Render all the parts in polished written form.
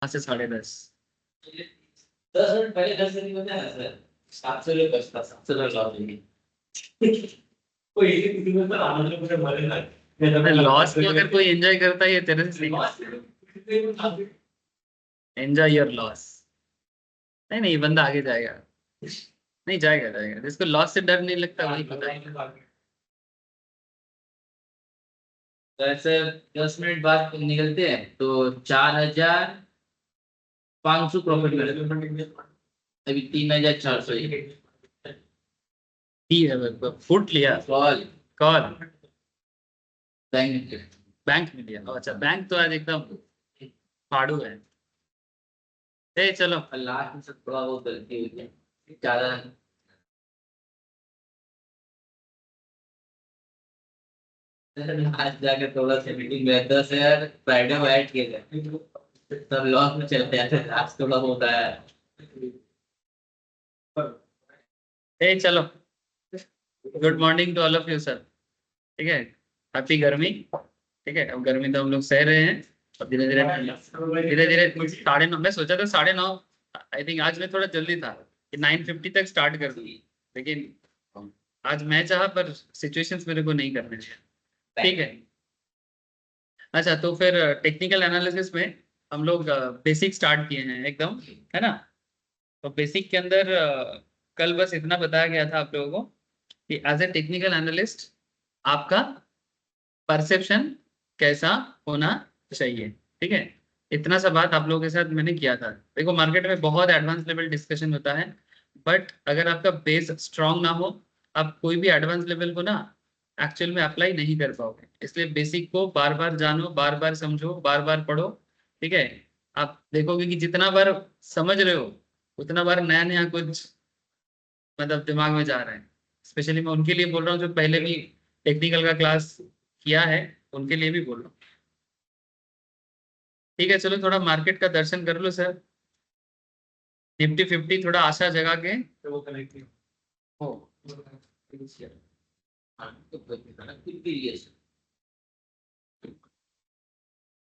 यहाँ से 10:30। 10 मिनट पहले 10 बजे है सर। 7 से बजता 7 से लॉस होगी। कोई एक किसी में पर आने में मुझे मरे ना। लॉस को अगर कोई एंजॉय करता है ये तेरे से एंजॉय योर लॉस। नहीं नहीं, ये बंदा आगे जाएगा। नहीं, जाएगा जाएगा, जिसको लॉस से डर नहीं लगता वही पता है। तो ऐसे 10 मिनट बाद निकलते हैं तो 4,500 प्रॉफिट मिलेगा। अभी 3,400 फुट लिया। Call call bank. बैंक में लिया। अच्छा, बैंक तो आज एकदम फाड़ू है। ए चलो। लास्ट में सब थोड़ा बहुत गलती हुई है ज्यादा। आज जाके थोड़ा सा मीटिंग में 10,000 फ्राइडे को ऐड किए थे सब लॉस में चलते हैं। आज थोड़ा होता है। ए चलो, good morning to all of you sir. ठीक है, हैप्पी गर्मी। ठीक है, अब गर्मी तो हम लोग सह रहे हैं और धीरे धीरे 9:30। मैं सोचा था 9:30। आई थिंक आज मैं थोड़ा जल्दी था कि 9:50 तक स्टार्ट कर दूँ, लेकिन आज मैं चाहा पर सिचुएशंस मेरे को नहीं करने चाहिए। ठीक है। अच्छा, तो फिर टेक्निकल एनालिसिस में हम लोग बेसिक स्टार्ट किए हैं एकदम, है ना। तो बेसिक के अंदर कल बस इतना बताया गया था आप लोगों को कि एज ए टेक्निकल एनालिस्ट आपका परसेप्शन कैसा होना चाहिए। ठीक है, इतना सा बात आप लोगों के साथ मैंने किया था। देखो, मार्केट में बहुत एडवांस लेवल डिस्कशन होता है, बट अगर आपका बेस स्ट्रांग ना हो, आप कोई भी एडवांस लेवल को ना एक्चुअल में अप्लाई नहीं कर पाओगे। इसलिए बेसिक को बार बार जानो, बार बार समझो, बार बार पढ़ो। ठीक है, आप देखोगे कि जितना बार समझ रहे हो उतना बार नया नया कुछ मतलब दिमाग में जा रहा है। स्पेशली मैं उनके लिए बोल रहा हूँ जो पहले भी टेक्निकल का क्लास किया है, उनके लिए भी बोल रहा हूँ। ठीक है, चलो थोड़ा मार्केट का दर्शन कर लो सर। निफ्टी 50 थोड़ा आशा जगा के वो कनेक्ट हो।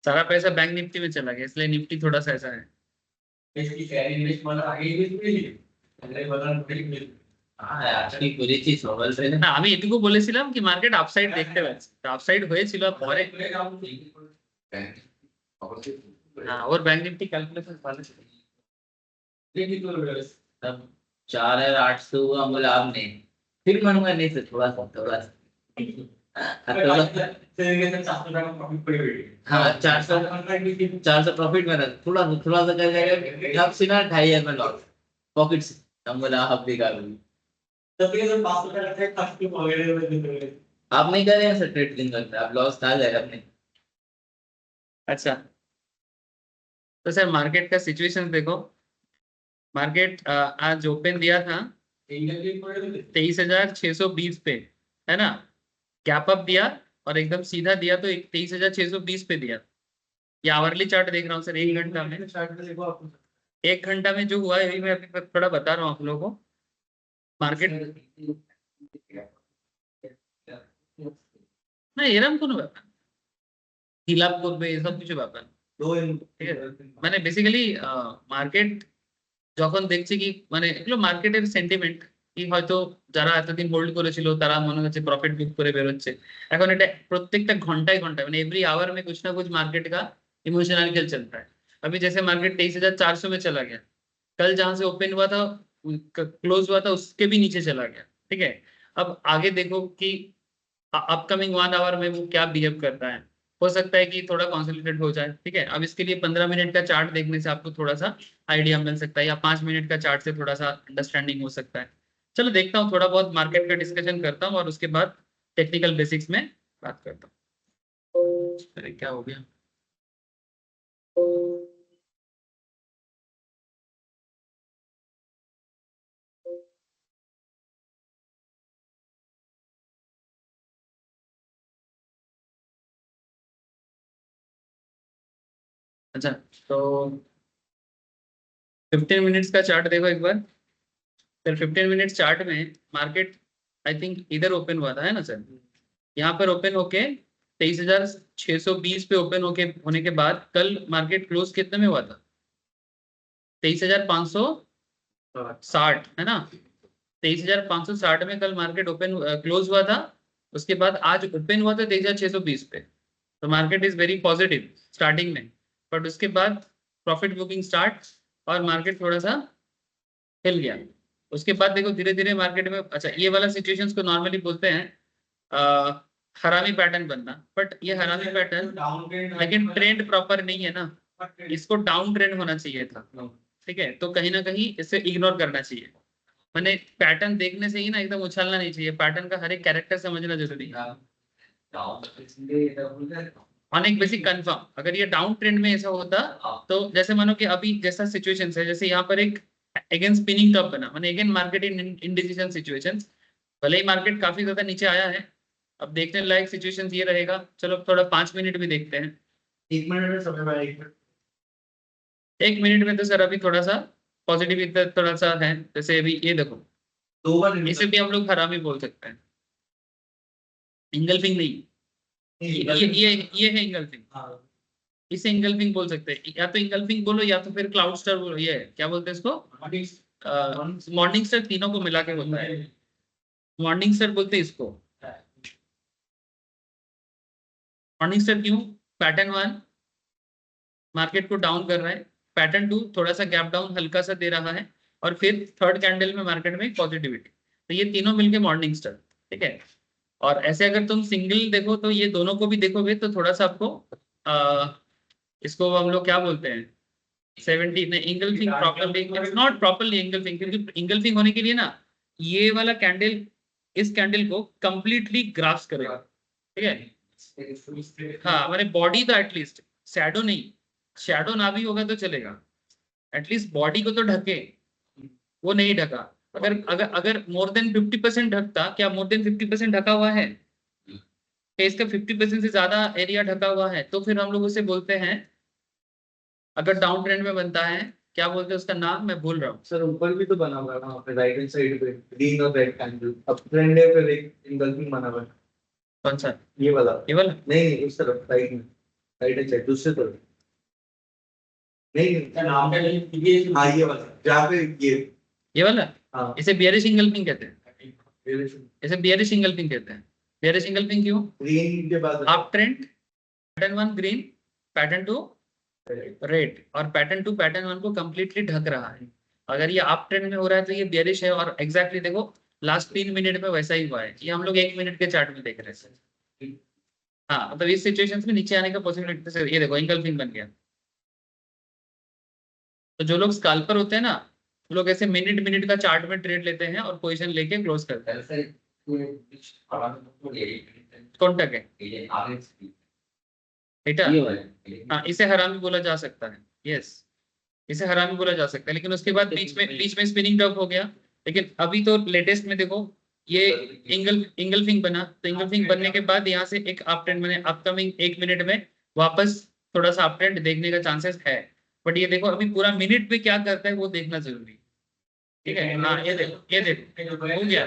सारा पैसा बैंक निफ्टी में चला गया, इसलिए निफ्टी थोड़ा सा ऐसा है। इसकी शेयर इन्वेस्ट वाला आगे इन्वेस्ट मिली अगले वाला नहीं मिली। हाँ यार की पूरी चीज सोवल से না, আমি এটুকু বলেছিলাম কি মার্কেট আপসাইড দেখতে পাচ্ছি, আপসাইড হয়েছিল পরে। হ্যাঁ, ওর ব্যাংক নিফটি ক্যালকুলেশন ভালো ছিল। तब 4,800 हुआ बोला आपने। फिर मानूंगा नहीं सर थोड़ा सा हाँ 400 प्रॉफिट में थोड़ा सा कर जाएगा अब से ना 2,500 में लॉस पॉकेट से। हम बोला आप बेकार होगी। आप नहीं कर रहे हैं सर ट्रेडिंग करते आप लॉस था जाएगा अपने। अच्छा, तो सर मार्केट का सिचुएशन देखो। मार्केट आज ओपन दिया था 23,620 पे, है ना। गैप अप दिया और एकदम सीधा दिया तो 23,620 पे दिया। ये आवरली चार्ट देख रहा हूँ सर, 1 घंटा में। 1 घंटा में जो हुआ है वही मैं अभी थोड़ा बता रहा हूँ आप लोगों को। मार्केट না এরকম কোনো ব্যাপার না। হিলাপ করবে এসব কিছু ব্যাপার না। ঠিক আছে, মানে বেসিক্যালি মার্কেট যখন দেখছে কি মানে এগুলো মার্কেটের সেন্টিমেন্ট, কি হয়তো যারা এতদিন হোল্ড করেছিল তারা মনে হচ্ছে प्रॉफिट बुक করে বেরোচ্ছে। এখন এটা প্রত্যেকটা घंटाए घंटा মানে एवरी आवर में कुछ ना कुछ मार्केट का इमोशनल खेल चलता है। अभी जैसे मार्केट 23,400 में चला गया, कल जहां से ओपन हुआ था, क्लोज हुआ था, उसके भी नीचे चला गया। ठीक है, अब आगे देखो कि अपकमिंग 1 आवर में वो क्या बिहेव करता है। हो सकता है कि थोड़ा कॉन्सोलिडेट हो जाए। ठीक है, अब इसके लिए 15 मिनट का चार्ट देखने से आपको थोड़ा सा आइडिया मिल सकता है, या 5 मिनट का चार्ट से थोड़ा सा अंडरस्टैंडिंग हो सकता है। चलो देखता हूँ, थोड़ा बहुत मार्केट का डिस्कशन करता हूँ और उसके बाद टेक्निकल बेसिक्स में बात करता हूँ। अरे क्या हो गया। अच्छा, तो 15 मिनट्स का चार्ट देखो एक बार। सर 15 मिनट्स चार्ट में मार्केट आई थिंक इधर ओपन हुआ था, है ना सर। यहाँ पर ओपन होके 23,620 पे ओपन होके होने के बाद कल मार्केट क्लोज कितने में हुआ था, 23,560 है ना, 23,560 में कल मार्केट ओपन क्लोज हुआ था। उसके बाद आज ओपन हुआ था 23,620 पे। तो market is very positive starting में, बट उसके बाद प्रॉफिट बुकिंग स्टार्ट और मार्केट थोड़ा सा हिल गया। उसके बाद देखो धीरे धीरे मार्केट में, अच्छा ये वाला सिचुएशंस को नॉर्मली बोलते हैं हरामी पैटर्न बनना, बट ये हरामी पैटर्न लेकिन ट्रेंड प्रॉपर नहीं है ना, इसको डाउन ट्रेंड होना चाहिए था। ठीक है, तो कहीं ना कहीं इसे इग्नोर करना चाहिए। मैंने पैटर्न देखने से ही ना एकदम उछलना नहीं चाहिए, पैटर्न का हर एक कैरेक्टर समझना जरूरी है। ऑन एक बेसिक कंफर्म, अगर ये डाउन ट्रेंड में ऐसा होता तो जैसे मानो कि अभी जैसा सिचुएशन है, जैसे यहाँ पर एक अगेन स्पिनिंग टॉप बना, माने again market in indecision situation. भले ही मार्केट काफी ज्यादा नीचे आया है, अब देखने लायक सिचुएशन ये रहेगा। चलो थोड़ा 5 मिनट भी देखते हैं। 1 मिनट में समय में 1 मिनट। 1 मिनट में तो सर अभी थोड़ा सा पॉजिटिव इधर थोड़ा सा है, जैसे अभी ये देखो 2 बार इसे भी हम लोग हरामी बोल सकते हैं, इंगल्फिंग नहीं, ये है इंगल्फिंग। हाँ इसे इंगल्फिंग बोल सकते हैं, या तो इंगल्फिंग बोलो या तो फिर क्लाउड स्टर बोलो, ये है, क्या बोलते हैं इसको, मॉर्निंग स्टर, तीनों को मिला के होता है, मॉर्निंग स्टर बोलते हैं इसको। मॉर्निंग स्टर क्यों? पैटर्न 1 मार्केट को डाउन कर रहा है, पैटर्न 2 थोड़ा सा गैप डाउन हल्का सा दे रहा है, और फिर थर्ड कैंडल में मार्केट में पॉजिटिविटी, तो ये तीनों मिलके मॉर्निंग स्टार। ठीक है, और ऐसे अगर तुम सिंगल देखो तो ये दोनों को भी देखोगे तो थोड़ा सा आपको इसको हम लोग क्या बोलते हैं 70 ने engulfing properly, it's not properly engulfing, क्योंकि इंगल्फिंग होने के लिए ना ये वाला कैंडल इस कैंडल को कंप्लीटली ग्रास्प करेगा। ठीक है, हाँ मैंने बॉडी तो एटलीस्ट, शैडो नहीं, शैडो ना भी होगा तो चलेगा, एटलीस्ट बॉडी को तो ढके, वो नहीं ढका। अगर अगर अगर मोर देन 50% ढकता, क्या मोर देन 50% ढका हुआ है, फेस का 50% से ज्यादा एरिया ढका हुआ है, तो फिर हम लोग उसे बोलते हैं, अगर डाउन ट्रेंड में बनता है, क्या बोलते हैं उसका नाम मैं भूल रहा हूँ। सर ऊपर भी तो बना हुआ है वहाँ पे राइट हैंड साइड पे ग्रीन और रेड कैंडल, अब ट्रेंड है फिर एक इंगल्फिंग बना हुआ है। कौन सा? ये वाला नहीं उस तरफ राइट में, राइट हैंड साइड दूसरे तरफ नहीं नाम क्या हाँ ये वाला जहाँ पे ये वाला, हाँ इसे बियरिश इंगल्फिंग कहते हैं, इसे बियरिश इंगल्फिंग कहते हैं। बियरिश इंगल्फिंग क्यों? ग्रीन के बाद up trend, pattern 1 green, pattern 2 red, और पैटर्न 2 पैटर्न 1 को कंप्लीटली ढक रहा है। अगर ये अप ट्रेंड में हो रहा है तो ये बियरिश है, और एग्जैक्टली देखो लास्ट 3 मिनट में वैसा ही हुआ है, ये हम लोग 1 मिनट के चार्ट में देख रहे हैं। हाँ मतलब इस सिचुएशन में नीचे आने का पॉसिबिलिटी से, ये देखो इंगल्फिंग बन गया। तो जो लोग स्काल्पर होते हैं ना, वो लोग ऐसे मिनट मिनट का चार्ट में ट्रेड लेते हैं और पोजीशन लेके क्लोज करते हैं। कौन टक है बेटा? हाँ इसे हरामी बोला जा सकता है, यस इसे हरामी बोला जा सकता है, लेकिन उसके बाद बीच में स्पिनिंग टॉप हो गया। लेकिन अभी तो लेटेस्ट में देखो ये इंगल्फिंग बना, तो इंगल्फिंग बनने के बाद यहाँ से एक अप ट्रेंड बने, अपकमिंग 1 मिनट में वापस थोड़ा सा अप ट्रेंड देखने का चांसेस है। बट ये देखो अभी पूरा मिनट में क्या करता है वो देखना जरूरी है। ठीक है, हाँ ये देखो हो गया,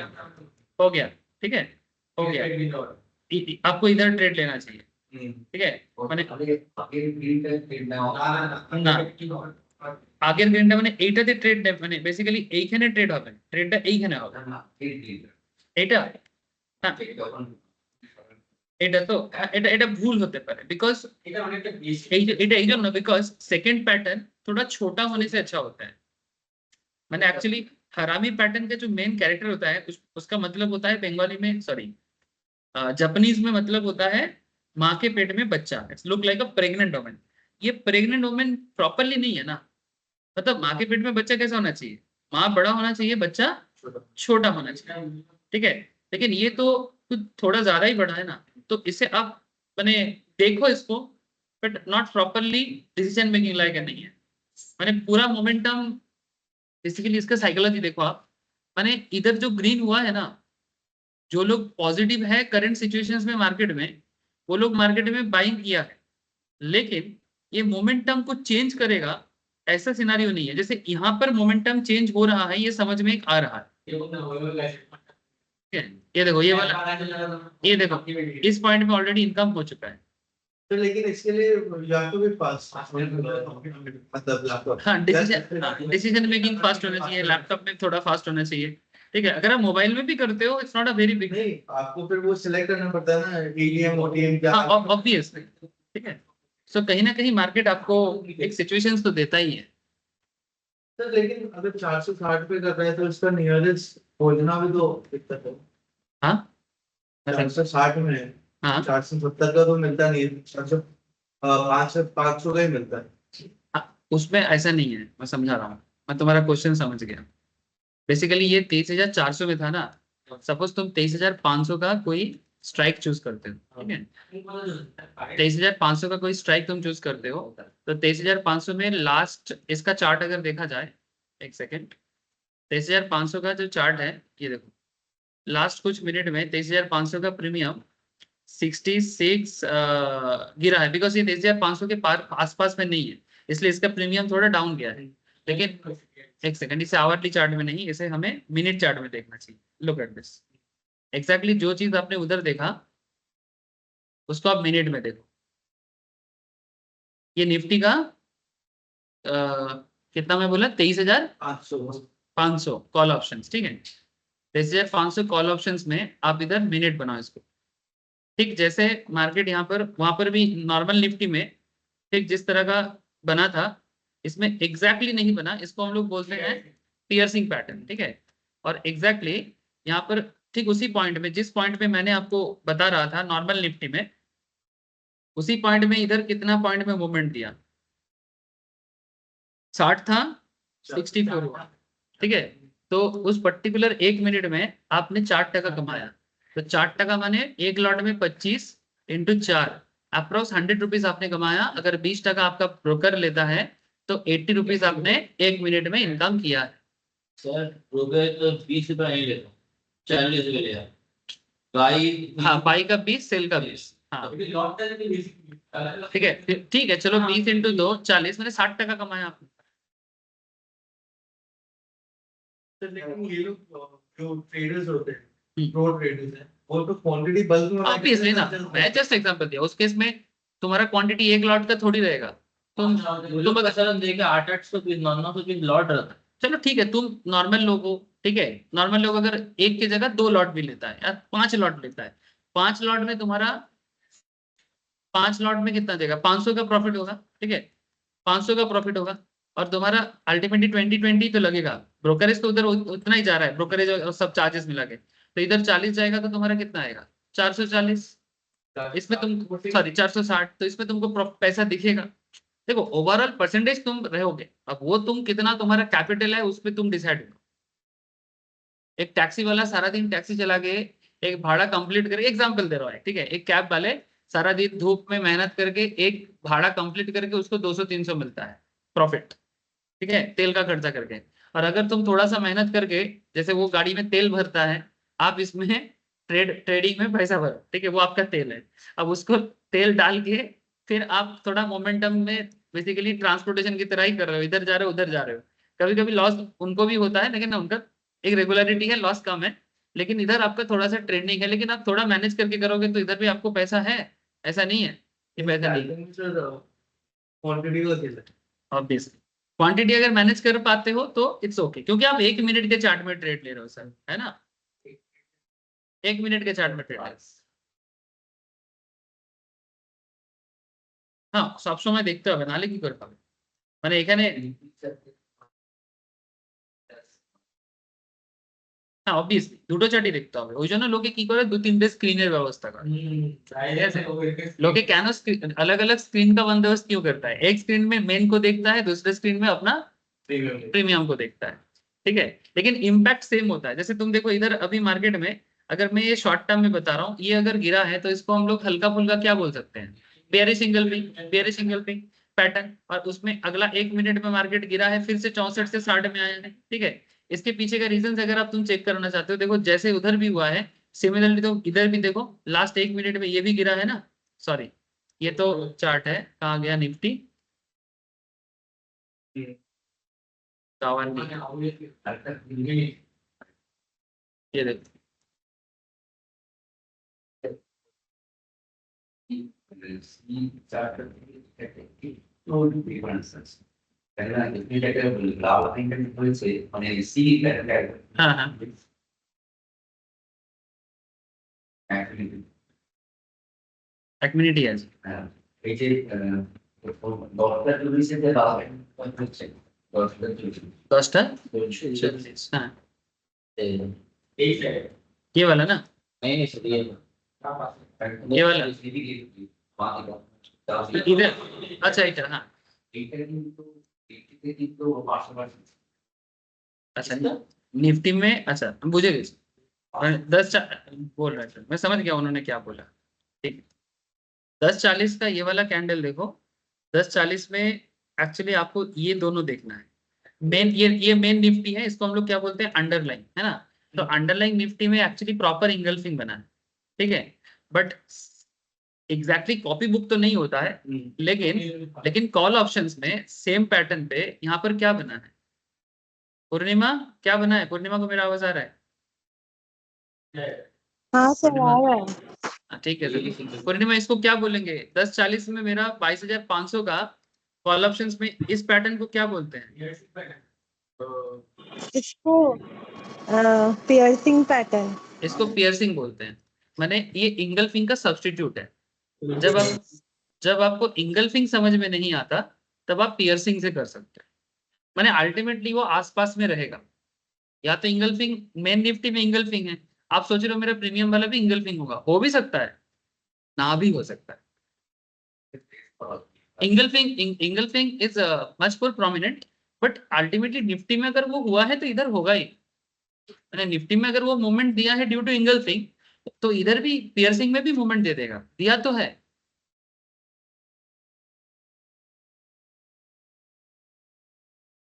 हो गया, ठीक है, हो गया। आपको इधर ट्रेड लेना चाहिए। ठीक है, मैंने না আগের গ্রেনটা মানে এইটাতে ট্রেড মানে বেসিক্যালি এইখানে ট্রেড হবে, ট্রেডটা এইখানে হবে এটা, হ্যাঁ এটা তো এটা এটা ভুল হতে পারে, बिकॉज এটা এই জন্য बिकॉज सेकंड पैटर्न थोड़ा छोटा होने से अच्छा होता है। मैंने एक्चुअली हरामी पैटर्न का जो मेन कैरेक्टर होता है उसका मतलब होता है बंगाली में, सॉरी जापानीज में मतलब होता है माँ के पेट में बच्चा, it's look like a pregnant woman. ये प्रेग्नेंट वुमन प्रॉपरली नहीं है ना, मतलब माँ के पेट में बच्चा कैसा होना चाहिए, माँ बड़ा होना चाहिए, बच्चा छोटा होना चाहिए। ठीक है, लेकिन ये तो कुछ थोड़ा ज्यादा ही बड़ा है ना, तो इसे आप मैंने देखो इसको, but not properly decision making लायक नहीं है। मैंने पूरा मोमेंटम बेसिकली इसका साइकोलॉजी देखो आप, मैंने इधर जो ग्रीन हुआ है ना, जो लोग पॉजिटिव है करंट सिचुएशंस में मार्केट में, वो लोग मार्केट में बाइंग किया है, लेकिन ये मोमेंटम को चेंज करेगा ऐसा सिनारियो नहीं है। जैसे यहाँ पर मोमेंटम चेंज हो रहा है, ये समझ में आ रहा है। ठीक है, ये देखो ये वाला, ये देखो इस पॉइंट में ऑलरेडी इनकम हो चुका है, तो लेकिन इसके लिए you have to be fast. मतलब लैपटॉप हाँ डिसीजन मेकिंग फास्ट होना चाहिए, लैपटॉप में थोड़ा फास्ट होना चाहिए। ठीक है, अगर आप मोबाइल में भी करते हो it's not a very big, नहीं, आपको फिर वो सिलेक्ट करना पड़ता है ना, ईडीएम ओटीएम क्या। हाँ ऑब्वियसली। ठीक है, सो कहीं ना कहीं मार्केट आपको एक सिचुएशंस तो देता ही है। सर लेकिन अगर 460 पे कर रहे हैं तो इसका नियरेस्ट खोजना भी तो दिक्कत है। हाँ 460 में है, हाँ 470 का तो मिलता नहीं है, 500 का ही मिलता है। हाँ, उसमें ऐसा नहीं है, मैं समझा रहा हूँ, मैं तुम्हारा क्वेश्चन समझ गया। बेसिकली ये 23,400 में था ना, सपोज तुम 23,500 का कोई स्ट्राइक चूज करते हो, ठीक है, 23,500 का कोई स्ट्राइक तुम चूज करते हो, तो 23,500 में लास्ट इसका चार्ट अगर देखा जाए, एक सेकेंड, 23,500 का जो चार्ट है ये देखो, लास्ट कुछ मिनट में 23,500 का प्रीमियम 66 गिरा है, बिकॉज ये 23,500 के पार आसपास में नहीं है, इसलिए इसका प्रीमियम थोड़ा डाउन गया है। लेकिन एक सेकंड, इसे आवरली चार्ट में नहीं, इसे हमें मिनट चार्ट में देखना चाहिए। लुक एट दिस, एग्जैक्टली जो चीज आपने उधर देखा उसको आप मिनट में देखो। ये निफ्टी का कितना मैं बोला, 23,500 कॉल ऑप्शन, ठीक है, 23,500 कॉल ऑप्शन में आप इधर मिनट बनाओ इसको। ठीक, जैसे मार्केट यहाँ पर वहां पर भी नॉर्मल निफ्टी में ठीक जिस तरह का बना था, इसमें एग्जैक्टली नहीं बना, इसको हम लोग बोलते हैं पियर्सिंग पैटर्न। ठीक है, और एग्जैक्टली यहाँ पर ठीक उसी पॉइंट में, जिस पॉइंट में मैंने आपको बता रहा था नॉर्मल निफ्टी में, उसी पॉइंट में इधर कितना पॉइंट में मूवमेंट दिया, 60 था, 64 हुआ। ठीक है, तो उस पर्टिकुलर एक मिनट में आपने 4% कमाया, तो 4% माने एक लॉट में 25 इंटू 4, अप्रोक्स 100 रुपीज आपने कमाया। अगर 20% आपका ब्रोकर लेता है तो 80 रुपीज आपने एक मिनट में इनकम किया है। सर रुपए तो 20 रुपए नहीं लेता, 40 रुपए लिया बाई। हाँ बाई का 20, सेल का 20। हाँ ठीक है, ठीक है, चलो 20 इंटू 2 40, मैंने 60% कमाया आपने। सर लेकिन ये लोग जो ट्रेडर्स होते हैं, प्रो ट्रेडर्स हैं, वो तो क्वांटिटी बल्क में ऑब्वियसली ना, मैं जस्ट एग्जांपल दिया, उस केस में तुम्हारा क्वांटिटी एक लॉट का थोड़ी रहेगा। तुम अगर सर देखे 800 पीस 900 पीस लॉट रहता है। चलो ठीक है, तुम नॉर्मल लोग हो, ठीक है, नॉर्मल लोग अगर एक की जगह 2 लॉट भी लेता है या 5 लॉट लेता है, 5 लॉट में तुम्हारा 5 लॉट में कितना देगा, 500 का प्रॉफिट होगा। ठीक है, 500 का प्रॉफिट होगा, और तुम्हारा अल्टीमेटली 20 तो लगेगा, ब्रोकरेज तो उधर उतना ही जा रहा है, ब्रोकरेज और सब चार्जेस मिला के, तो इधर 40 जाएगा, तो तुम्हारा कितना आएगा, 440, इसमें तुम सॉरी 460, तो इसमें तुमको पैसा दिखेगा। देखो ओवरऑल परसेंटेज तुम रहोगे, अब वो तुम कितना तुम्हारा कैपिटल है उस पर तुम डिसाइड करो। एक टैक्सी वाला सारा दिन टैक्सी चला के एक भाड़ा कंप्लीट करके, एग्जांपल दे रहा है, ठीक है, एक कैब वाले सारा दिन धूप में मेहनत करके एक भाड़ा कंप्लीट करके उसको 200-300 मिलता है प्रॉफिट, ठीक है, तेल का खर्चा करके। और अगर तुम थोड़ा सा मेहनत करके, जैसे वो गाड़ी में तेल भरता है, आप इसमें ट्रेडिंग में पैसा भरो, ठीक है, वो आपका तेल है, अब उसको तेल डाल के फिर आप थोड़ा मोमेंटम में बेसिकली ट्रांसपोर्टेशन की तरह ही कर रहे हो, इधर जा रहे हो उधर जा रहे हो। कभी कभी लॉस उनको भी होता है, लेकिन उनका एक रेगुलरिटी है, लॉस कम है, लेकिन इधर आपका थोड़ा सा ट्रेंडिंग है, लेकिन आप थोड़ा मैनेज करके करोगे तो इधर भी आपको पैसा है, ऐसा नहीं है कि पैसा नहीं है। क्वांटिटी का खेल है। ऑब्वियसली क्वांटिटी अगर मैनेज कर पाते हो तो इट्स ओके, क्योंकि आप एक मिनट के चार्ट में ट्रेड ले रहे हो सर, है ना, एक मिनट के चार्ट में ट्रेड ले रहे हो। हाँ सब समय देखते হবে নালে কি করে পাবে, মানে এখানে হ্যাঁ অবভিয়াসলি দুটো চার্টই দেখতে হবে, ওই জন্য লোকে কি করে 2-3টে স্ক্রিনের ব্যবস্থা করে। लोगे क्या ना अलग अलग स्क्रीन का बंदोबस्त क्यों करता है, एक स्क्रीन में मेन को देखता है, दूसरे स्क्रीन में अपना प्रीमियम को देखता है। ठीक है, लेकिन इम्पैक्ट सेम होता है। जैसे तुम देखो इधर अभी मार्केट में, अगर मैं ये शॉर्ट टर्म में बता रहा हूँ, ये अगर गिरा है तो इसको हम लोग हल्का फुल्का क्या बोल सकते हैं, बेयरिश सिंगल पिक पैटर्न, और उसमें अगला एक मिनट में मार्केट गिरा है, फिर से 64 से 60 में आया है। ठीक है, इसके पीछे का रीजन अगर आप तुम चेक करना चाहते हो, देखो जैसे उधर भी हुआ है सिमिलरली, तो इधर भी देखो लास्ट एक मिनट में ये भी गिरा है ना, सॉरी ये तो चार्ट है, कहाँ गया निफ्टी, ये देखो सी चार्ट करते हैं तो डिफरेंसेस पहला इंडिकेटर लाभ इंडिकेटर से माने सी कैरेक्टर हाँ हाँ एक्टिविटी एक मिनट ही है এই যে ডক্টর লুইসের যে লাভ হচ্ছে ডক্টর दसटा লুইস हाँ এই ये वाला ना नहीं सही है ये वाला इधर अच्छा इधर हाँ अच्छा निफ्टी में अच्छा बुझे गए बोल रहे थे मैं समझ गया उन्होंने क्या बोला ठीक है 10:40 का ये वाला कैंडल देखो 10:40 में एक्चुअली आपको ये दोनों देखना है मेन ये मेन निफ्टी है इसको हम लोग क्या बोलते हैं अंडरलाइन है ना तो अंडरलाइन निफ्टी में एक्चुअली प्रॉपर इंगल्फिंग बना है ठीक है बट एग्जैक्टली कॉपी बुक तो नहीं होता है लेकिन कॉल ऑप्शंस में सेम पैटर्न पे यहाँ पर क्या बना है पूर्णिमा क्या बना है पूर्णिमा को मेरा आवाज आ रहा है हाँ सर पूर्णिमा आ रहा है। हाँ, ठीक है तो पूर्णिमा इसको क्या बोलेंगे 10:40 में मेरा 22,500 का कॉल ऑप्शंस में इस पैटर्न को क्या बोलते हैं इसको पियर्सिंग पैटर्न। इसको पियर्सिंग बोलते हैं माने ये इंगल्फिंग का सब्स्टिट्यूट है जब आपको इंगल्फिंग समझ में नहीं आता तब आप पियर्सिंग से कर सकते हैं माने अल्टीमेटली वो आसपास में रहेगा या तो इंगल्फिंग मेन निफ्टी में इंगल्फिंग है आप सोच रहे हो मेरा प्रीमियम वाला भी इंगल्फिंग होगा हो भी सकता है ना भी हो सकता है engulfing is much more prominent but ultimately Nifty में अगर वो हुआ है तो इधर होगा ही मैंने निफ्टी में अगर वो मूवमेंट दिया है ड्यू टू इंगल्फिंग तो इधर भी पियर्सिंग में भी मूवमेंट दे देगा दिया तो है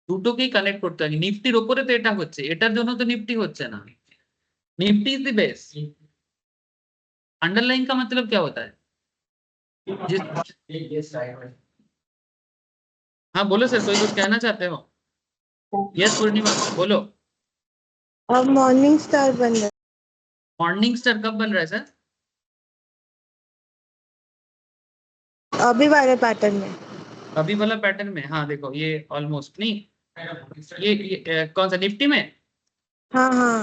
দুটোকেই কানেক্ট করতে হয় নিফটির উপরে তো এটা হচ্ছে এটার জন্য তো নিফটি হচ্ছে না Nifty is the base underline का मतलब क्या होता है हाँ बोलो सर कोई कुछ कहना चाहते हो यस पूर्णिमा बोलो अब मॉर्निंग स्टार बन रहा है। मॉर्निंग स्टार कब बन रहा है सर अभी वाले पैटर्न में। अभी वाला पैटर्न में हाँ देखो ये ऑलमोस्ट नहीं ये कौन सा निफ्टी में हाँ हाँ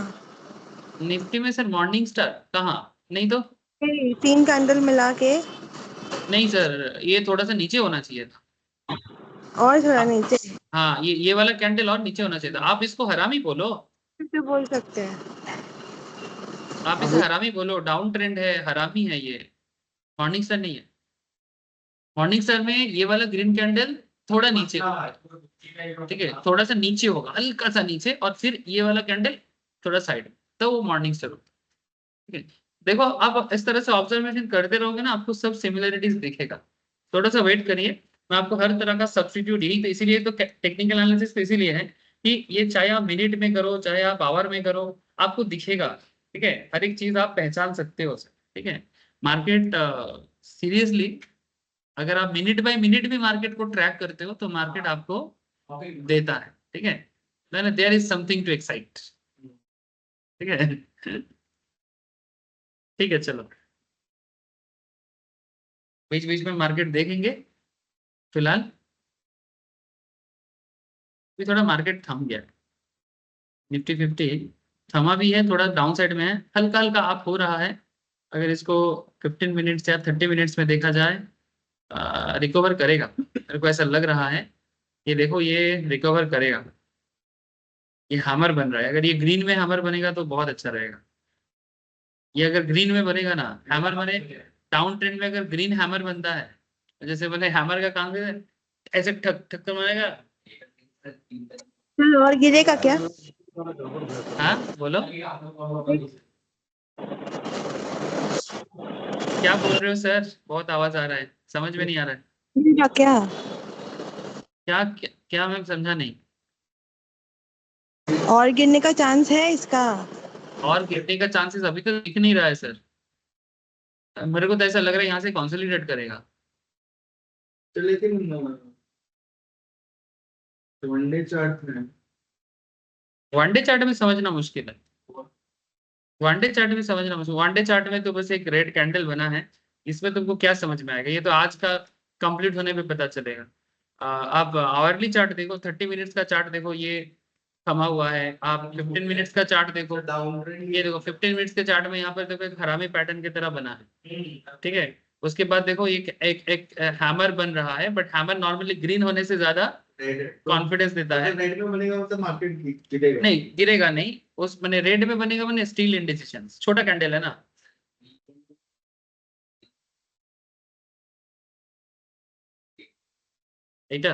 निफ्टी में सर मॉर्निंग स्टार कहाँ नहीं तो 3 कैंडल मिला के नहीं सर ये थोड़ा सा नीचे होना चाहिए था और थोड़ा नीचे हाँ ये वाला कैंडल और नीचे होना चाहिए था आप इसको हरामी बोलो से बोल सकते हैं। आप इसे हरामी बोलो डाउन ट्रेंड है हरामी है ये मॉर्निंग स्टार नहीं है मॉर्निंग स्टार में ये वाला ग्रीन कैंडल थोड़ा नीचे होगा ठीक है थोड़ा सा नीचे होगा हल्का सा नीचे और फिर ये वाला कैंडल थोड़ा साइड तो वो मॉर्निंग स्टार होता है ठीक है देखो आप इस तरह से ऑब्जर्वेशन करते रहोगे ना आपको सब सिमिलरिटीज दिखेगा थोड़ा सा वेट करिए मैं आपको हर तरह का सब्स्टिट्यूट यही तो इसीलिए तो टेक्निकल एनालिसिस तो इसीलिए है कि ये चाहे आप मिनट में करो चाहे आप आवर में करो आपको दिखेगा ठीक है हर एक चीज आप पहचान सकते हो ठीक है मार्केट सीरियसली अगर आप मिनट बाय मिनट भी मार्केट को ट्रैक करते हो तो मार्केट आपको देता है ठीक है there is something to excite ठीक है ठीक है चलो बीच बीच में मार्केट देखेंगे फिलहाल भी थोड़ा मार्केट थम गया निफ्टी 50 थमा भी है थोड़ा डाउन साइड में है हल्का हल्का अप हो रहा है अगर इसको 15 मिनट्स या 30 मिनट्स में देखा जाए रिकवर करेगा मेरे को ऐसा लग रहा है ये देखो ये रिकवर करेगा ये हैमर बन रहा है अगर ये ग्रीन में हैमर बनेगा तो बहुत अच्छा रहेगा ये अगर ग्रीन में बनेगा ना हैमर बने डाउन ट्रेंड में अगर ग्रीन हैमर बनता है जैसे बोले हैमर का काम है ऐसे ठक ठक कर मारेगा और गिरेगा क्या? हाँ बोलो क्या बोल रहे हो सर बहुत आवाज आ रहा है समझ में नहीं आ रहा है गिरेगा क्या? क्या क्या, क्या मैं समझा नहीं और गिरने का चांस है इसका? और गिरने का चांसेस अभी तो दिख नहीं रहा है सर मेरे को तो ऐसा लग रहा है यहाँ से कंसोलिडेट करेगा तो लेकिन वनडे चार्ट में वनडे चार्ट में समझना मुश्किल है वनडे चार्ट में समझना मुश्किल वनडे चार्ट में तो बस एक रेड कैंडल बना है इसमें तुमको क्या समझ में आएगा, ये तो आज का कंप्लीट होने पे पता चलेगा। आप आवरली चार्ट देखो, 30 मिनट्स का चार्ट देखो, ये थमा हुआ है। आप 15 मिनट्स का चार्ट देखो, डाउन ट्रेंड ये देखो 15 मिनट्स के चार्ट में यहाँ पर देखो एक हरामी पैटर्न की तरह बना है, ठीक है। उसके बाद देखो एक हैमर बन रहा है, बट हैमर नॉर्मली ग्रीन होने से ज्यादा कॉन्फिडेंस देता है। रेड में बनेगा मतलब मार्केट गिरेगा। नहीं गिरेगा नहीं, उस मैंने रेड में बनेगा, मैंने स्टील इंडिकेशन, छोटा कैंडल है ना। এটা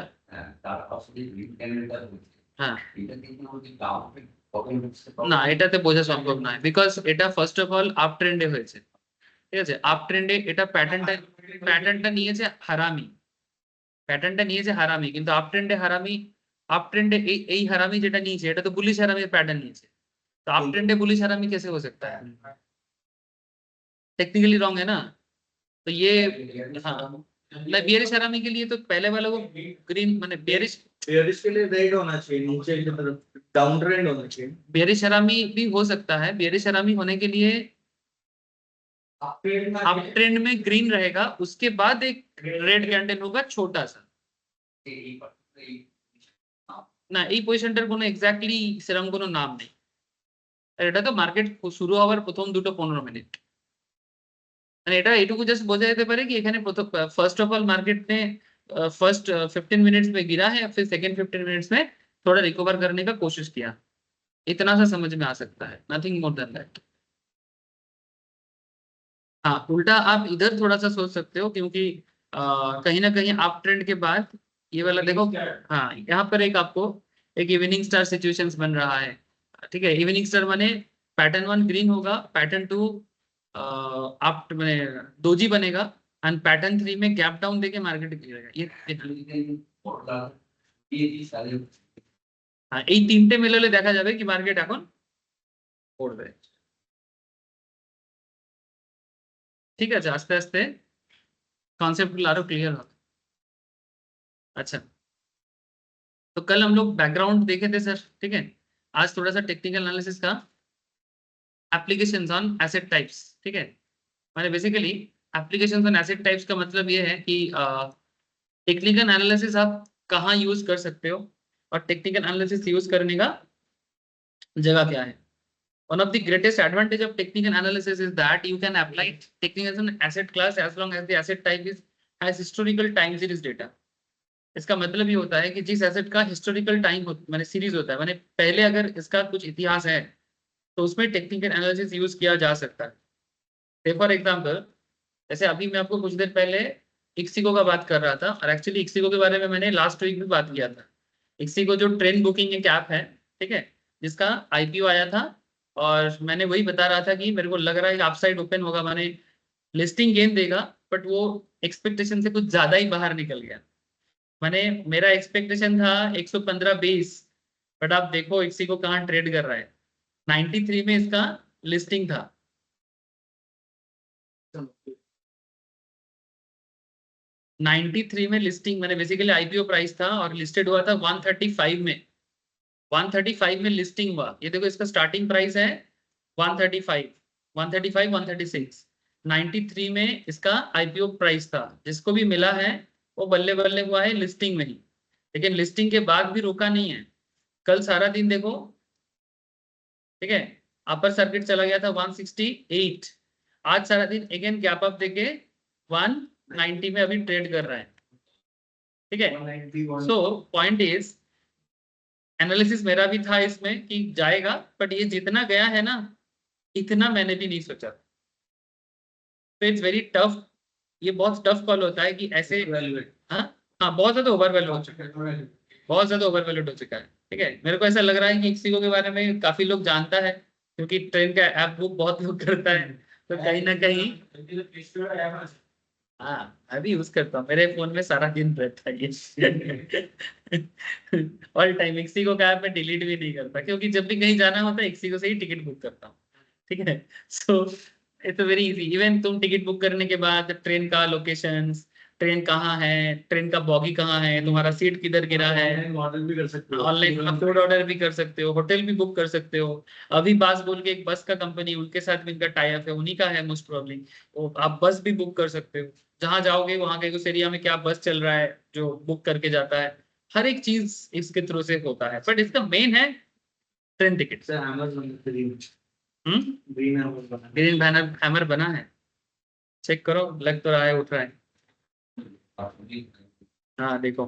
তার পাশে গ্রিন ক্যান্ডেলটা হচ্ছে হ্যাঁ এটা কিন্তু আমাদের ডাউন কখন হচ্ছে না, এটাতে বোঝা সম্ভব নয়, বিকজ এটা ফার্স্ট অফ অল আপ ট্রেন্ডে হয়েছে, ঠিক আছে। আপ ট্রেন্ডে এটা প্যাটার্নটা নিয়েছে হারামি, প্যাটার্নটা নিয়েছে হারামি, কিন্তু আপ ট্রেন্ডে হারামি, আপ ট্রেন্ডে এই হারামি যেটা নিয়েছে এটা তো বুলিশ হারামির প্যাটার্ন নিয়েছে, तो आप ट्रेंड बुलिश हरामी कैसे हो सकता है, टेक्निकली रॉन्ग है ना। तो ये हाँ, मतलब बियरिश हरामी के लिए तो पहले वाला वो ग्रीन माने बेयरिश के लिए रेड होना चाहिए, नीचे की तरफ डाउन ट्रेंड होना चाहिए। बियरिश हरामी भी हो सकता है। बियरिश हरामी होने के लिए अप ट्रेंड में ग्रीन रहेगा, उसके बाद एक रेड कैंडल होगा छोटा सा না, এই পজিশনটার কোনো এক্স্যাক্টলি সেরকম কোনো নাম নেই। আর এটা তো মার্কেট শুরু হওয়ার প্রথম 2-15 মিনিট, মানে এটা এটুকু জাস্ট বোঝা যেতে পারে कि এখানে প্রথম फर्स्ट ऑफ ऑल मार्केट ने फर्स्ट 15 मिनट्स में गिरा है, फिर सेकंड 15 मिनट्स में थोड़ा रिकवर करने का कोशिश किया, इतना सा समझ में आ सकता है, नथिंग मोर देन दैट। हाँ, उल्टा आप इधर थोड़ा सा सोच सकते हो, क्योंकि कहीं ना कहीं आप ट्रेंड के बाद ये वाला देखो, हाँ यहाँ पर एक आपको एक इवनिंग स्टार सिचुएशंस बन रहा है, ठीक है। इवनिंग स्टार माने पैटर्न 1 ग्रीन होगा, पैटर्न 2 आप मैंने डोजी बनेगा, एंड पैटर्न 3 में गैप डाउन देके मार्केट गिरेगा। ये हाँ, এই তিনটে মিলালে দেখা যাবে কি মার্কেট এখন পড়বে, ঠিক আছে। আস্তে আস্তে কনসেপ্টগুলো আরো ক্লিয়ার হবে। अच्छा, तो कल हम लोग बैकग्राउंड देखे थे सर, ठीक है। आज थोड़ा सा टेक्निकल एनालिसिस का एप्लीकेशंस ऑन एसेट टाइप्स, ठीक है। माने basically applications on asset types का मतलब ये है कि टेक्निकल एनालिसिस आप कहाँ यूज कर सकते हो और टेक्निकल एनालिसिस यूज करने का जगह क्या है। One of the greatest advantage of technical analysis is that you can apply technical as an asset class as long as the asset type is has historical time series data। इसका मतलब ये होता है कि जिस एसेट का historical time माने series होता है, माने पहले अगर इसका कुछ इतिहास है तो उसमें टेक्निकल एनालिसिस यूज किया जा सकता है। फॉर एग्जांपल, जैसे अभी मैं आपको कुछ देर पहले इक्सिको का बात कर रहा था, और एक्चुअली इक्सिको के बारे में मैंने लास्ट वीक भी बात किया था। इक्सिको जो ट्रेंड बुकिंग एक ऐप है, ठीक है, जिसका आईपीओ आया था, और मैंने वही बता रहा था कि मेरे को लग रहा है कि अपसाइड ओपन होगा, माने लिस्टिंग गेन देगा, बट वो एक्सपेक्टेशन से कुछ ज्यादा ही बाहर निकल गया। माने मेरा एक्सपेक्टेशन था 115-20, बट आप देखो इक्सिको कहाँ ट्रेड कर रहा है, 93 में इसका लिस्टिंग था। 93 में लिस्टिंग, मैंने बेसिकली आईपीओ प्राइस था और लिस्टेड हुआ था 135 में, 135 में लिस्टिंग हुआ। ये देखो इसका स्टार्टिंग प्राइस है 135, 135, 136, 93 में इसका आईपीओ प्राइस था। जिसको भी मिला है वो बल्ले बल्ले हुआ है लिस्टिंग में ही, लेकिन लिस्टिंग के बाद भी रुका नहीं है। कल सारा दिन देखो, ठीक है, अपर सर्किट चला गया था 168, आज सारा दिन अगेन गैप अप देके 190 में अभी ट्रेड कर रहा है, ठीक है। सो पॉइंट इज, एनालिसिस मेरा भी था इसमें कि जाएगा, बट ये जितना गया है ना, इतना मैंने भी नहीं सोचा। तो इट्स वेरी टफ, ये बहुत टफ कॉल होता है कि ऐसे, हाँ हाँ, बहुत ज्यादा ओवर वैल्यू हो चुका है, बहुत ज्यादा ओवर वैल्यूड हो चुका है, ठीक है। मेरे को ऐसा लग रहा है कि इक्सिको के बारे में काफी लोग जानता है, क्योंकि ट्रेन का ऐप बुक बहुत लोग करता है, तो कहीं ना कहीं, हाँ मैं भी यूज करता हूँ, मेरे फोन में सारा दिन रहता है ये ऑल टाइम। इक्सिको का ऐप मैं डिलीट भी नहीं करता, क्योंकि जब भी कहीं जाना होता है इक्सिको से ही टिकट बुक करता हूँ, ठीक है। So it's very easy. Even तुम टिकट बुक करने के बाद ट्रेन का लोकेशंस, ट्रेन कहाँ है, ट्रेन का बॉगी कहाँ है, तुम्हारा सीट किधर गिरा है। मॉडल भी कर सकते हो। ऑनलाइन फूड ऑर्डर भी कर सकते हो, होटल भी बुक कर सकते हो। अभी बास बोल के एक बस का कंपनी, उनके साथ भी इनका टाई अप है, उन्हीं का है मोस्ट प्रोबेबली। तो आप बस भी बुक कर सकते हो, जहां जाओगे वहां के उस एरिया में क्या बस चल रहा है जो बुक करके जाता है, हर एक चीज इसके थ्रू से होता है। बट इसका मेन है train ticket. Sir Amazon green hmm, green Amazon green banner hammer बना है, चेक करो, लग तो रहा है, उठ रहा है। हाँ देखो,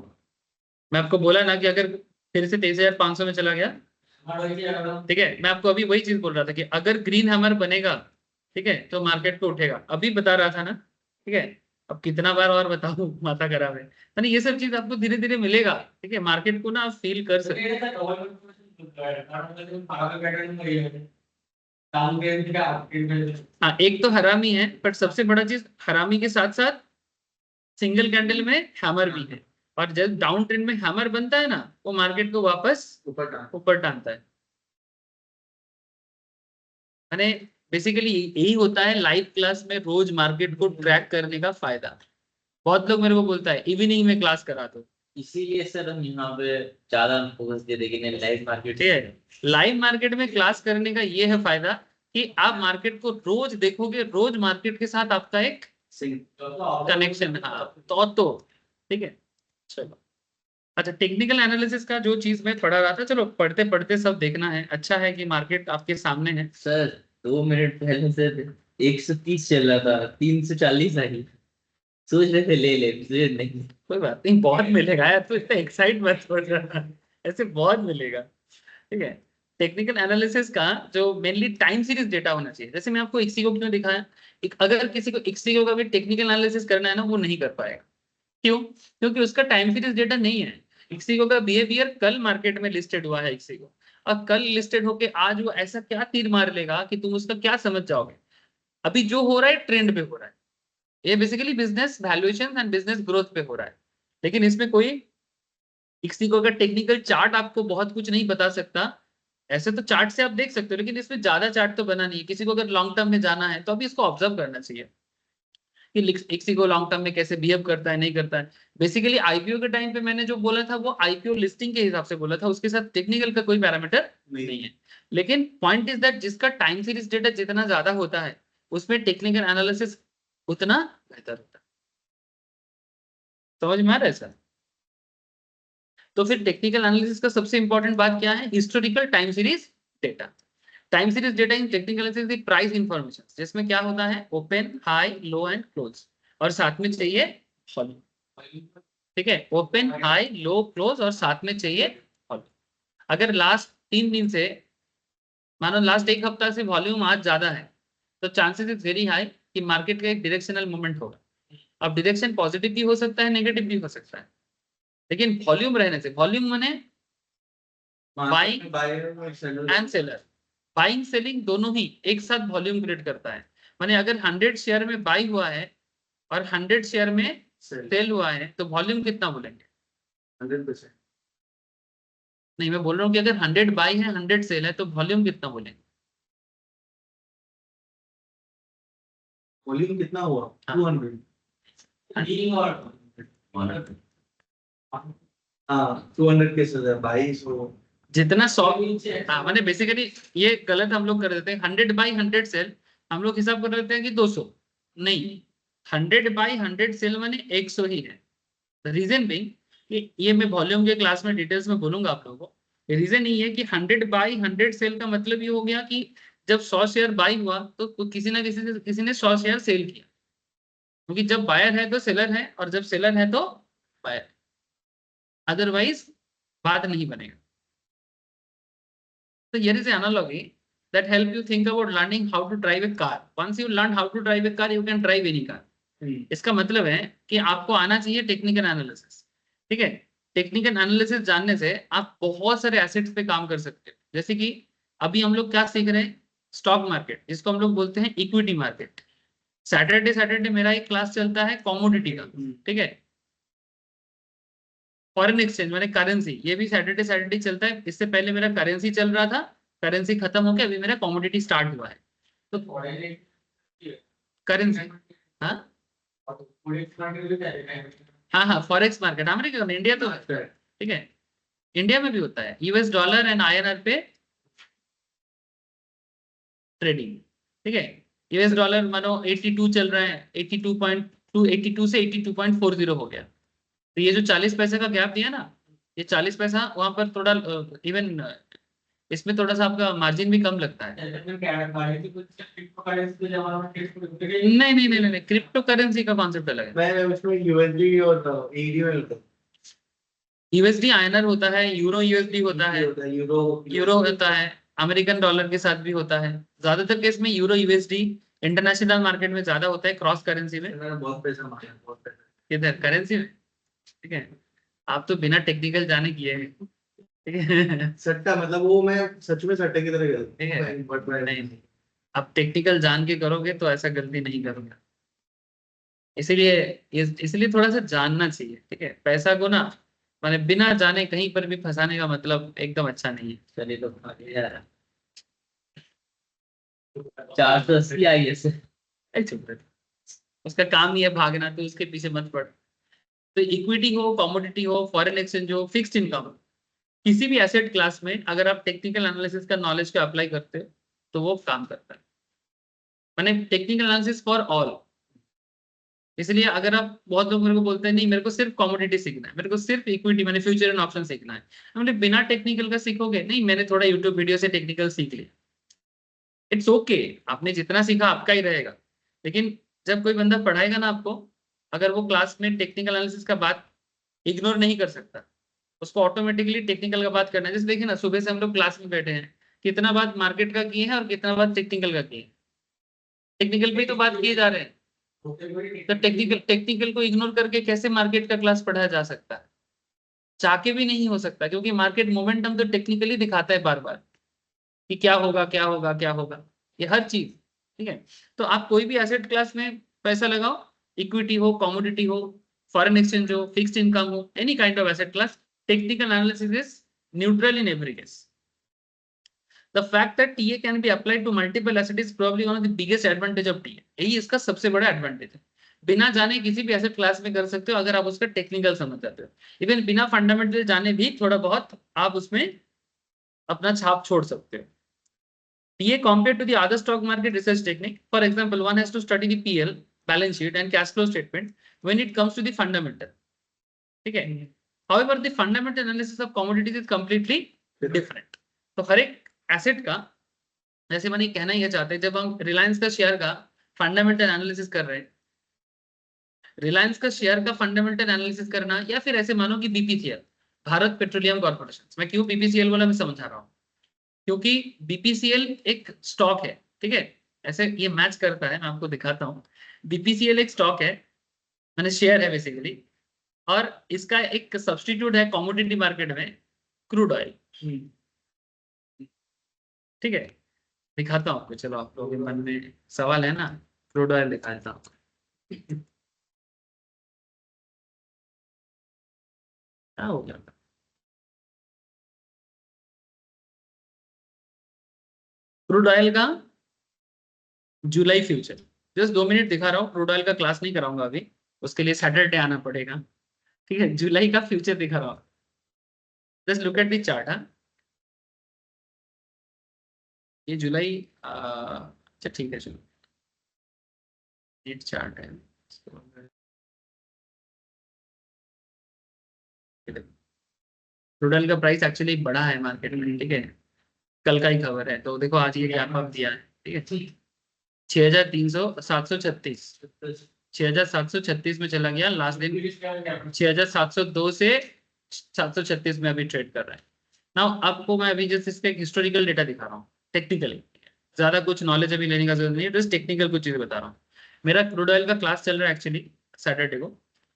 मैं आपको बोला ना कि अगर फिर से 23,500 में चला गया, ठीक है, मैं आपको अभी वही चीज बोल रहा था कि अगर ग्रीन हैमर बनेगा, ठीक है, तो मार्केट को उठेगा, अभी बता रहा था ना, ठीक है। अब कितना बार और बताऊं, माथा खराब है। यानी ये सब चीज आपको धीरे धीरे मिलेगा, ठीक है, मार्केट को ना आप फील कर सकते हैं। हाँ, एक तो हरामी है, बट सबसे बड़ा चीज हरामी के साथ साथ सिंगल कैंडल में हैमर भी है। और जब डाउन ट्रेंड में हैमर बनता है ना, वो मार्केट को वापस ऊपर टानता है। मैंने बेसिकली यही होता है लाइव क्लास में रोज मार्केट को ट्रैक करने का फायदा। बहुत लोग मेरे को बोलता है इवनिंग में क्लास करा दो, इसीलिए सर हम यहाँ पे ज्यादा फोकस दे देंगे लाइव मार्केट। ठीक है। लाइव मार्केट में क्लास करने का ये है फायदा कि आप मार्केट को रोज देखोगे, रोज मार्केट के साथ आपका एक कनेक्शन। हाँ तो ठीक है, चलो। अच्छा, टेक्निकल एनालिसिस का जो चीज मैं पढ़ा रहा था, चलो पढ़ते पढ़ते सब देखना है। अच्छा है कि मार्केट आपके सामने है। सर 2 मिनट पहले सर 130 चल रहा था, 340 आई। सोच रहे थे ले फिर नहीं। कोई बात नहीं, बहुत मिलेगा यार, तो इतना एक्साइट मत हो रहा, ऐसे बहुत मिलेगा, ठीक है। टेक्निकल एनालिसिस का जो मेनली टाइम सीरीज डेटा होना चाहिए। जैसे मैं आपको एक्सिको क्यों दिखाया, अगर किसी को एक्सिको का भी टेक्निकल एनालिसिस करना है ना, वो नहीं कर पाएगा। क्यों? क्योंकि उसका टाइम सीरीज डेटा नहीं है। एक्सिको का बिहेवियर कल मार्केट में लिस्टेड हुआ है एक्सिको, और कल लिस्टेड होके आज वो ऐसा क्या तीर मार लेगा कि तुम उसका क्या समझ जाओगे। अभी जो हो रहा है ट्रेंड पे हो रहा है, ये basically business valuation and business growth पे हो रहा है। लेकिन इसमें कोई एक्सिको का टेक्निकल चार्ट आपको बहुत कुछ नहीं बता सकता। ऐसे तो चार्ट से आप देख सकते हो, लेकिन इसमें ज्यादा चार्ट तो बना नहीं है। किसी को अगर लॉन्ग टर्म में जाना है तो अभी इसको ऑब्जर्व करना चाहिए कि एक्सिको लॉन्ग टर्म में कैसे बिहेव करता है, नहीं करता है। बेसिकली आईपीओ के टाइम पे मैंने जो बोला था वो आईपीओ लिस्टिंग के हिसाब से बोला था, उसके साथ टेक्निकल का कोई पैरामीटर नहीं है। लेकिन पॉइंट इज दैट जिसका टाइम सीरीज डेटा जितना ज्यादा होता है, उसमें टेक्निकल एनालिसिस उतना बेहतर होता है। समझ में आ रहा है सर? तो फिर टेक्निकल एनालिसिस का सबसे इंपॉर्टेंट बात क्या है? Historical time series data. Time series data इन टेक्निकल एनालिसिस प्राइस इंफॉर्मेशन, जिसमें क्या होता है? Open, high, low and close, और साथ में चाहिए वॉल्यूम। ठीक है, ओपन, हाई, लो, क्लोज, और साथ में चाहिए वॉल्यूम। अगर लास्ट 3 दिन से, मानो लास्ट एक हफ्ता से वॉल्यूम आज ज्यादा है, तो चांसेस इज वेरी हाई कि मार्केट का एक डायरेक्शनल मूवमेंट होगा। अब डायरेक्शन पॉजिटिव भी हो सकता है, नेगेटिव भी हो सकता है, लेकिन वॉल्यूम रहने से, वॉल्यूम माने buying and seller, buying selling दोनों ही एक साथ वॉल्यूम क्रिएट करता है। माने अगर 100 शेयर में बाई हुआ है और 100 शेयर में सेल हुआ है, तो वॉल्यूम कितना बोलेंगे? 100%। नहीं, मैं बोल रहा हूँ कि अगर 100 बाई है, 100 सेल है, तो वॉल्यूम कितना बोलेंगे? वॉल्यूम कितना हुआ? हाँ। 200। हाँ 200 के साथ 2200। जितना 100, हाँ मैंने बेसिकली ये गलत हम लोग कर देते हैं। 100 बाई 100 सेल हम लोग हिसाब कर देते हैं कि 200, नहीं, 100 बाई 100 सेल माने 100 ही है। रीजन बिंग कि ये मैं वॉल्यूम के क्लास में डिटेल्स में बोलूंगा आप लोगों को। रीजन ये है कि 100 बाई 100 सेल का मतलब ये हो गया कि जब 100 शेयर बाई हुआ तो किसी ना किसी ने 100 शेयर सेल किया, क्योंकि जब बायर है तो सेलर है, और जब सेलर है तो बायर, अदरवाइज बात नहीं बनेगा। So here is an analogy that help you think about learning how to drive a car. Once you learn how to drive a car, you can drive any car. इसका मतलब है कि आपको आना चाहिए टेक्निकल एनालिसिस। ठीक है, technical analysis जानने से आप बहुत सारे एसेट्स पे काम कर सकते हो। जैसे कि अभी हम लोग क्या सीख रहे हैं? स्टॉक मार्केट, जिसको हम लोग बोलते हैं इक्विटी मार्केट। सैटरडे सैटरडे मेरा एक क्लास चलता है कॉमोडिटी का, ठीक है। फॉरेन एक्सचेंज माने करेंसी, ये भी सैटरडे सैटरडे चलता है। इससे पहले मेरा करेंसी चल रहा था, करेंसी खत्म हो गया, अभी मेरा कॉमोडिटी स्टार्ट हुआ है। तो करेंसी, हाँ हाँ हाँ, फॉरेक्स मार्केट अमेरिका में, इंडिया तो है, ठीक है, इंडिया में भी होता है, यूएस डॉलर एंड आईएनआर पे ट्रेडिंग, ठीक है। यूएस डॉलर मानो 82 चल रहा है, 82.2, 82 से 82.40 हो गया, तो ये जो 40 पैसे का गैप दिया ना, ये 40 पैसा वहां पर थोड़ा इवन इसमें थोड़ा सा आपका मार्जिन भी कम लगता है। नहीं नहीं नहीं नहीं, क्रिप्टो करेंसी का कॉन्सेप्ट अलग है। मैं उसमें यूएसडी और एडी में होता है, यूएसडी आईएनआर होता है, यूरो यूएसडी होता है, यूरो यूरो होता है, अमेरिकन डॉलर के साथ भी होता है, ज्यादातर केस में यूरो यूएसडी इंटरनेशनल मार्केट में ज्यादा होता है, क्रॉस करेंसी में। बहुत पैसा मांगा, बहुत पैसा। किधर करेंसी में, ठीक है। आप तो बिना टेक्निकल जाने किए हैं, ठीक है। सट्टा मतलब वो मैं सच में सट्टे की तरह ठीक है, खेलता बट मैं नहीं नहीं, आप टेक्निकल जान के करोगे तो ऐसा गलती नहीं करोगे, इसीलिए इसलिए थोड़ा सा जानना चाहिए, ठीक है। पैसा को ना माने बिना जाने कहीं पर भी फंसाने का मतलब एकदम अच्छा नहीं है। चलिए तो यार 480 आई है सर। चुप रहे, उसका काम ही है भागना, तो उसके पीछे मत पड़। तो इक्विटी हो, कमोडिटी हो, फॉरेन एक्सचेंज हो, फिक्स्ड इनकम हो, किसी भी एसेट क्लास में अगर आप टेक्निकल एनालिसिस का नॉलेज को अप्लाई करते हो तो वो काम करता है, माने टेक्निकल एनालिसिस फॉर ऑल। इसलिए अगर आप, बहुत लोग मेरे को बोलते हैं नहीं मेरे को सिर्फ कमोडिटी सीखना है, मेरे को सिर्फ इक्विटी मैंने फ्यूचर एंड ऑप्शन सीखना है, हमने बिना टेक्निकल का सीखोगे नहीं, मैंने थोड़ा यूट्यूब वीडियो से टेक्निकल सीख लिया, इट्स ओके, आपने जितना सीखा आपका ही रहेगा। लेकिन जब कोई बंदा पढ़ाएगा ना आपको, अगर वो क्लास में टेक्निकल एनालिसिस का बात इग्नोर नहीं कर सकता, उसको ऑटोमेटिकली टेक्निकल का बात करना है। जैसे देखिए ना, सुबह से हम लोग क्लास में बैठे हैं, कितना बात मार्केट का किए हैं और कितना बात टेक्निकल का किए हैं, टेक्निकल पे ही तो बात किए जा रहे हैं। तो टेक्निकल को इग्नोर करके कैसे मार्केट का क्लास पढ़ाया जा सकता है, चाह भी नहीं हो सकता, क्योंकि मार्केट मोमेंटम तो टेक्निकली दिखाता है बार बार कि क्या होगा क्या होगा क्या होगा, ये हर चीज, ठीक है। तो आप कोई भी एसेट क्लास में पैसा लगाओ, इक्विटी हो, कमोडिटी हो, फॉरेन एक्सचेंज हो, फिक्स्ड इनकम हो, any kind of asset class, technical analysis is neutral in every case. The fact that TA can be applied to multiple assets is probably one of the biggest advantage of TA. यही इसका सबसे बड़ा advantage है, बिना जाने किसी भी asset class में कर सकते हो अगर आप उसका टेक्निकल समझ जाते हो। इवन बिना फंडामेंटल जाने भी थोड़ा बहुत आप उसमें अपना छाप छोड़ सकते हो। TA compared to the other stock market research technique, for example, one has to study the PL, balance sheet and cash flow statement when it comes to the fundamental, ठीक है। However, the fundamental analysis of commodities is completely different. तो हर एक asset का, जैसे मैंने कहना ये चाहते हैं, जब हम रिलायंस का शेयर का फंडामेंटल एनालिसिस कर रहे हैं, रिलायंस का शेयर का फंडामेंटल एनालिसिस करना, या फिर ऐसे मानो कि बीपीसीएल, भारत पेट्रोलियम कॉर्पोरेशन, मैं क्यों बीपीसीएल बोला मैं समझा रहा हूँ, क्योंकि बीपीसीएल एक स्टॉक है, ठीक है, ऐसे ये मैच करता है, मैं आपको दिखाता हूँ। बीपीसीएल एक स्टॉक है, मैंने शेयर है बेसिकली, और इसका एक सब्स्टिट्यूट है कमोडिटी मार्केट में, क्रूड ऑयल, ठीक है। दिखाता हूँ आपको, चलो आप लोगों के मन में सवाल है ना, क्रूड ऑयल दिखाता हूँ। क्या हो गया, क्रूड ऑयल का जुलाई फ्यूचर, जस्ट 2 मिनट दिखा रहा हूँ, क्रूड ऑयल का क्लास नहीं कराऊंगा अभी, उसके लिए सैटरडे आना पड़ेगा, ठीक है। जुलाई का फ्यूचर दिखा रहा हूँ, just look at the chart. हाँ, ये जुलाई, अच्छा ठीक है, चलो नीट चार्ट है। क्रूड ऑयल का प्राइस एक्चुअली बढ़ा है मार्केट में, ठीक है, कल का ही खबर है, तो देखो आज ये गैप अप दिया है, ठीक है, 6,736 6,736 में चला गया लास्ट दिन, 6,702 से 736 में अभी ट्रेड कर रहा है ना। आपको मैं अभी जस्ट इसका हिस्टोरिकल डेटा दिखा रहा हूँ, टेक्निकली, ज्यादा कुछ नॉलेज अभी लेने का जरूरत नहीं है, जस्ट टेक्निकल कुछ चीजें बता रहा हूँ। मेरा क्रूड ऑयल का क्लास चल रहा है एक्चुअली सैटरडे को,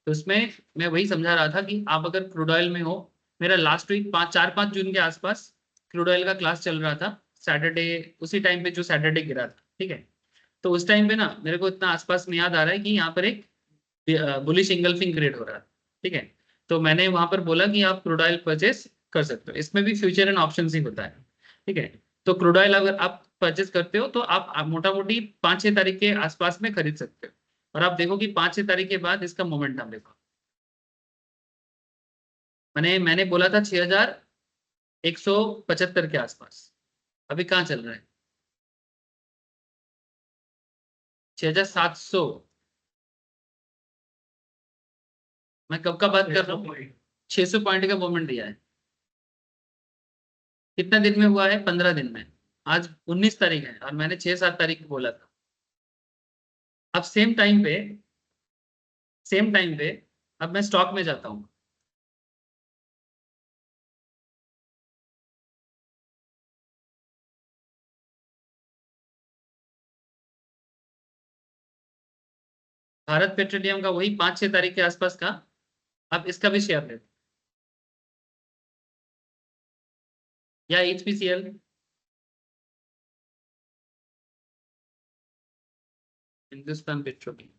तो उसमें मैं वही समझा रहा था कि आप अगर क्रूड ऑयल में हो, मेरा लास्ट वीक 4-5 जून के आसपास क्रूड ऑयल का क्लास चल रहा था सैटरडे, उसी टाइम पे जो सैटरडे गिरा था, ठीक है। तो उस टाइम पे ना मेरे को इतना आसपास में याद आ रहा है कि यहाँ पर एक बुलिश इंगल्फिंग क्रिएट हो रहा है, ठीक है। तो मैंने वहां पर बोला कि आप क्रूड ऑयल परचेस कर सकते हो, इसमें भी फ्यूचर एंड ऑप्शन ही होता है, ठीक है। तो क्रूड ऑयल अगर आप परचेस करते हो तो आप मोटा मोटी 5-6 तारीख के आसपास में खरीद सकते हो, और आप देखो कि 5-6 तारीख के बाद इसका मोमेंटम देखो, मैंने बोला था 6175 के आसपास, अभी कहाँ चल रहा है? 6700। मैं कब का बात कर रहा हूँ? 600 पॉइंट का मूवमेंट दिया है। कितना दिन में हुआ है? 15 दिन में। आज 19 तारीख है और मैंने 6-7 तारीख को बोला था। अब सेम टाइम पे अब मैं स्टॉक में जाता हूँ। भारत पेट्रोलियम का वही 5-6 तारीख के आसपास का, अब इसका भी शेयर लेते या HPCL। हिंदुस्तान पेट्रोलियम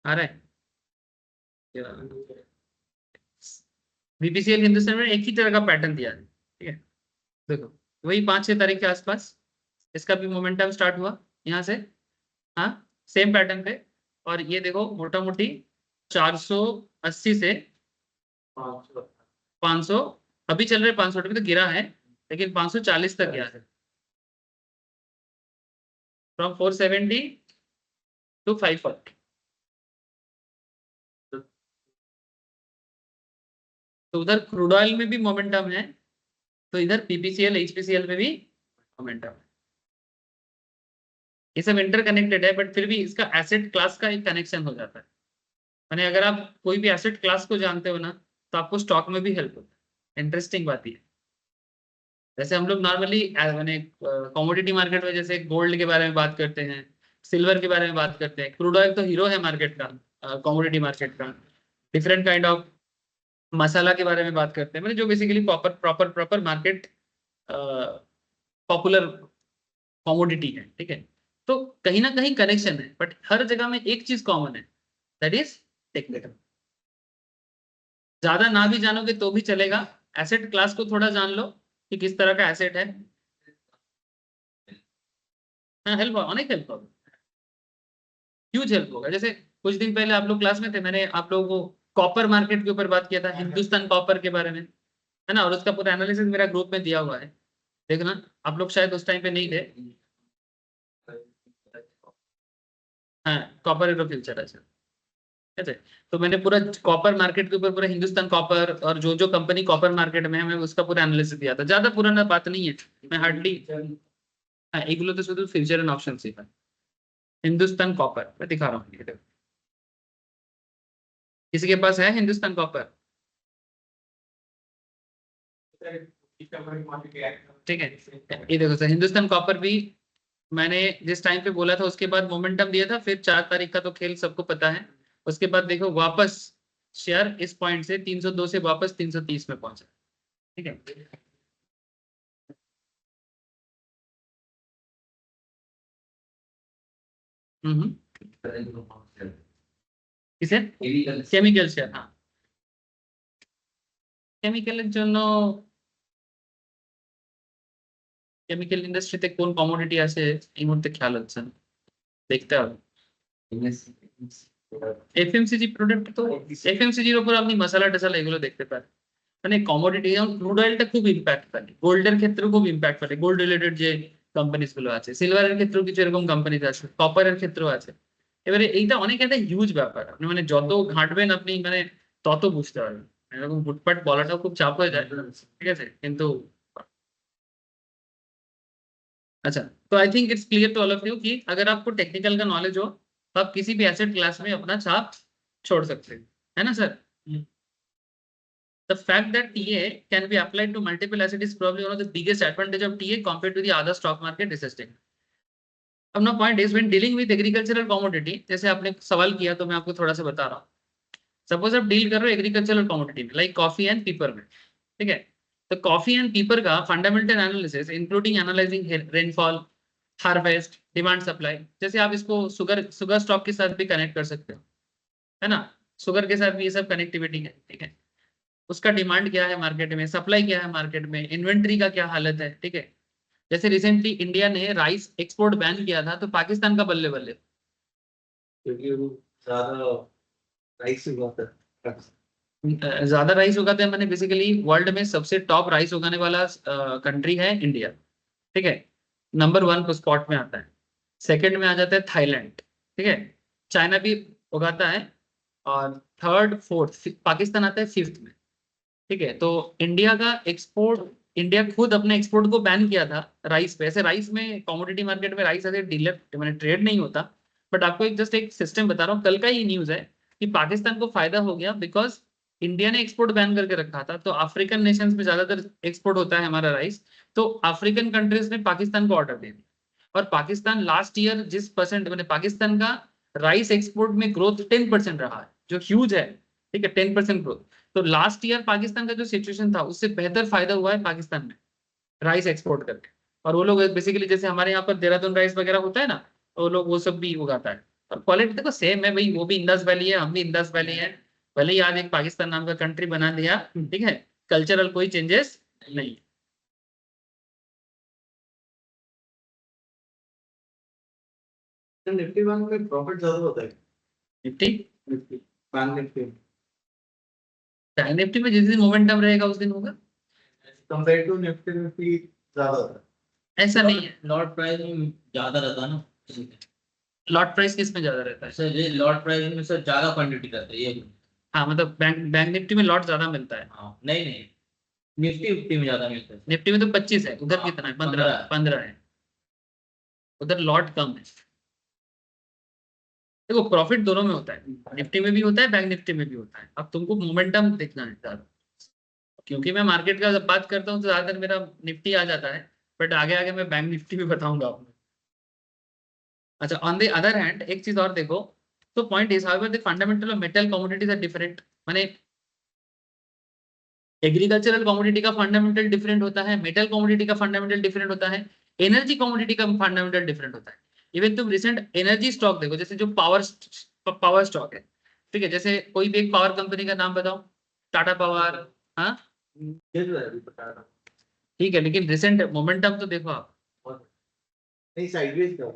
आ रहा है। BPCL हिंदुस्तान में एक ही तरह का पैटर्न दिया है, ठीक है। देखो वही 5-6 तारीख के आसपास इसका भी मोमेंटम स्टार्ट हुआ यहाँ से, हाँ सेम पैटर्न पे। और ये देखो मोटा मोटी 480 से 500, अभी चल रहे 500 रुपये तो गिरा है, लेकिन 540 तक गया है। From 470 to 540। तो उधर क्रूड ऑयल में भी मोमेंटम है, तो इधर PPCL HPCL में भी मोमेंटम है। ये सब इंटरकनेक्टेड है, बट फिर भी इसका एसेट क्लास का एक कनेक्शन हो जाता है। माने अगर आप कोई भी एसेट क्लास को जानते हो ना, तो आपको स्टॉक में भी हेल्प होता है। इंटरेस्टिंग बात ये, जैसे हम लोग नॉर्मली मैंने कमोडिटी मार्केट में जैसे गोल्ड के बारे में बात करते हैं, सिल्वर के बारे में बात करते हैं, क्रूड ऑयल तो हीरो है मार्केट का, कमोडिटी मार्केट का। डिफरेंट काइंड ऑफ मसाला के बारे में बात करते हैं, मतलब जो basically proper proper proper market popular commodity है, ठीक है। तो कहीं ना कहीं कनेक्शन है, बट हर जगह में एक चीज कॉमन है, दैट इज टेक्निकल। ज्यादा ना भी जानोगे तो भी चलेगा, एसेट क्लास को थोड़ा जान लो कि किस तरह का एसेट है। हाँ हेल्प होगा, अनेक हेल्प होगा, ह्यूज हेल्प होगा। जैसे कुछ दिन पहले आप लोग क्लास में थे, मैंने आप लोगों को कॉपर मार्केट के ऊपर बात किया था, हिंदुस्तान कॉपर के बारे में, है ना। और उसका पूरा एनालिसिस मेरा ग्रुप में दिया हुआ है, देखना। आप लोग शायद उस टाइम पे नहीं थे। हाँ कॉपर एरो फ्यूचर, अच्छा ठीक है। तो मैंने पूरा कॉपर मार्केट के ऊपर पूरा हिंदुस्तान कॉपर और जो जो कंपनी कॉपर मार्केट में है, मैं उसका पूरा एनालिसिस दिया था। ज्यादा पुराना बात नहीं है, मैं हार्डली, हाँ एগুলো तो শুধু फ्यूचर एंड ऑप्शन ही है। हिंदुस्तान कॉपर मैं दिखा रहा हूँ, ये देखो। किसी के पास है हिंदुस्तान कॉपर? ठीक है, ये देखो सर, हिंदुस्तान कॉपर भी मैंने जिस टाइम पे बोला था उसके बाद मोमेंटम दिया था। फिर 4 तारीख का तो खेल सबको पता है। उसके बाद देखो वापस शेयर इस पॉइंट से 302 से वापस 330 में पहुंचा, ठीक है। हम्म, किसे? केमिकल शेयर, हाँ কেমিক্যালের জন্য, কেমিক্যাল ইন্ডাস্ট্রিতে কোন কমোডিটি আছে এই মুহূর্তে খেয়াল হচ্ছে না, দেখতে হবে। FMCG প্রোডাক্ট, তো FMCG এর উপর আপনি মশলা টশলা এগুলো দেখতে পারেন। মানে কমোডিটি যেমন ক্রুড অয়েলটা খুব ইম্প্যাক্ট ফেলে, গোল্ডের ক্ষেত্রেও খুব ইম্প্যাক্ট ফেলে, গোল্ড রিলেটেড যে কোম্পানিজ গুলো আছে, সিলভারের ক্ষেত্রেও কিছু এরকম কোম্পানিজ আছে, কপারের ক্ষেত্রেও আছে। এবারে এইটা অনেক একটা হিউজ ব্যাপার, আপনি মানে যত ঘাঁটবেন আপনি মানে তত বুঝতে পারবেন। এরকম হুটপাট বলাটাও খুব চাপ হয়ে যায়, ঠিক আছে। কিন্তু अच्छा, तो I think it's clear to all of you कि अगर आपको टेक्निकल का नॉलेज हो तो आप किसी भी एसेट क्लास में अपना छाप छोड़ सकते हैं, है ना sir. The fact that TA can be applied to multiple assets is probably one of the biggest advantage of TA compared to the other stock market assessing. अब ना point is when dealing with agricultural commodity, जैसे आपने सवाल किया तो मैं आपको थोड़ा सा बता रहा हूँ। सपोज आप डील कर रहे हो एग्रीकल्चरल कमोडिटी में, लाइक कॉफी एंड पीपर में, ठीक है। तो कॉफी एंड पीपर का fundamental analysis including analysing rainfall, harvest, demand supply, जैसे आप इसको शुगर स्टॉक के साथ भी कनेक्ट कर सकते हो, है ना। शुगर के साथ भी ये सब कनेक्टिविटी है, ठीक है। उसका डिमांड क्या है मार्केट में, सप्लाई क्या है मार्केट में, इन्वेंट्री का क्या हालत है, ठीक है। जैसे रिसेंटली इंडिया ने राइस एक्सपोर्ट बैन किया था, तो पाकिस्तान का बल्ले बल्ले। क्योंकि वो ज्यादा राइस उगाता है। ज्यादा राइस उगाते हैं, मैंने बेसिकली वर्ल्ड में सबसे टॉप राइस उगाने वाला कंट्री है इंडिया, ठीक है। नंबर 1 को स्पॉट में आता है। सेकंड में आ जाता है थाईलैंड, ठीक है। चाइना भी उगाता है। और थर्ड फोर्थ पाकिस्तान आता है 5th में, ठीक है। तो इंडिया का एक्सपोर्ट, इंडिया खुद अपने एक्सपोर्ट को बैन किया था राइस पे। ऐसे राइस में कमोडिटी मार्केट में राइस ऐसे डीलर मैंने ट्रेड नहीं होता, बट आपको एक जस्ट एक सिस्टम बता रहा हूँ। कल का ही न्यूज है कि पाकिस्तान को फायदा हो गया बिकॉज इंडिया ने एक्सपोर्ट बैन करके रखा था। तो अफ्रीकन नेशंस में ज्यादातर एक्सपोर्ट होता है हमारा राइस, तो अफ्रीकन कंट्रीज ने पाकिस्तान को ऑर्डर दे दिया। और पाकिस्तान लास्ट ईयर जिस परसेंट मैंने पाकिस्तान का राइस एक्सपोर्ट में ग्रोथ 10% रहा है, जो ह्यूज है, ठीक है, 10% ग्रोथ। तो लास्ट ईयर पाकिस्तान का जो सिचुएशन था उससे बेहतर फायदा हुआ है पाकिस्तान में राइस एक्सपोर्ट करके। और वो लोग बेसिकली जैसे हमारे यहाँ पर देहरादून राइस वगैरह होता है ना, तो वो लोग वो सब भी उगाता है। और क्वालिटी देखो सेम है भाई, वो भी इंडस वैली है, हम भी इंडस वैली है। भले ही आज एक पाकिस्तान नाम का कंट्री बना दिया, ठीक है, कल्चरल कोई चेंजेस नहीं। निफ्टी बैंक में प्रॉफिट ज्यादा होता है। Nifty, Nifty bank Nifty Nifty में जिस दिन मोमेंटम रहेगा उस दिन होगा, कंपेयर टू निफ्टी निफ्टी ज्यादा होता है। ऐसा नहीं है। लॉट प्राइस में ज्यादा रहता है ना, लॉट प्राइस किस में ज्यादा रहता है? सर ये लॉट प्राइस में सर ज्यादा क्वांटिटी रहता है ये। हाँ मतलब बैंक बैंक निफ्टी में लॉट ज्यादा मिलता है। हाँ नहीं नहीं, निफ्टी उफ्टी में ज्यादा मिलता है। निफ्टी में तो 25 है, उधर हाँ, कितना है? 15 है, उधर लॉट कम है। देखो प्रॉफिट दोनों में होता है, निफ्टी में भी होता है, बैंक निफ्टी में भी होता है। अब तुमको मोमेंटम देखना है ज्यादा, क्योंकि मैं मार्केट का जब बात करता हूँ तो ज्यादातर मेरा निफ्टी आ जाता है, बट आगे आगे मैं बैंक निफ्टी भी बताऊंगा आपको। अच्छा, ऑन द अदर हैंड एक चीज और देखो, तो point is however the fundamental of metal commodities are different. माने एग्रीकल्चरल कमोडिटी का फंडामेंटल डिफरेंट होता है, मेटल कमोडिटी का फंडामेंटल डिफरेंट होता है, एनर्जी कमोडिटी का फंडामेंटल डिफरेंट होता है। इवन तुम रिसेंट एनर्जी स्टॉक देखो, जैसे जो पावर स्टॉक है, ठीक है, जैसे कोई भी एक पावर कंपनी का नाम बताओ, टाटा पावर, हाँ ये जो है अभी बता रहा हूँ। ठीक है, लेकिन रिसेंट मोमेंटम तो देखो आप। नहीं साइडवेज का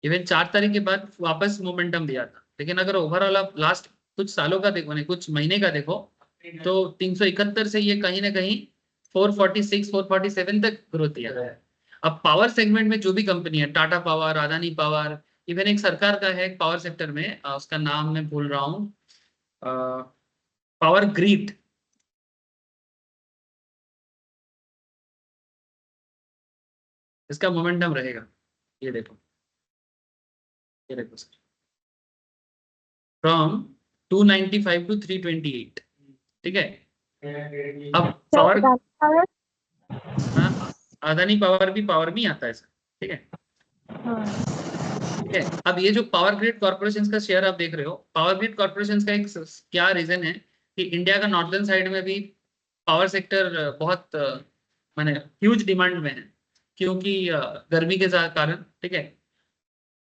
इवन 4 तारीख के बाद वापस मोमेंटम दिया था, लेकिन अगर ओवरऑल आप लास्ट कुछ सालों का देखो, नहीं कुछ महीने का देखो, तो 371 से ये कहीं ना कहीं 446 447 तक ग्रोथ दिया है। अब पावर सेगमेंट में जो भी कंपनी है, Tata power, Adani power, even एक सरकार का है पावर सेक्टर में, उसका नाम मैं भूल रहा हूँ, पावर ग्रिड, इसका मोमेंटम रहेगा। ये देखो, ये देखो सर, फ्रॉम 295 टू 328, ठीक है। अब पावर, हाँ, अदानी पावर भी आता है सर, ठीक है, ठीक है। अब ये जो पावर ग्रिड कॉर्पोरेशन का शेयर आप देख रहे हो, पावर ग्रिड कॉर्पोरेशन का एक क्या रीजन है कि इंडिया का नॉर्दर्न साइड में भी पावर सेक्टर बहुत माने ह्यूज डिमांड में है, क्योंकि गर्मी के कारण, ठीक है।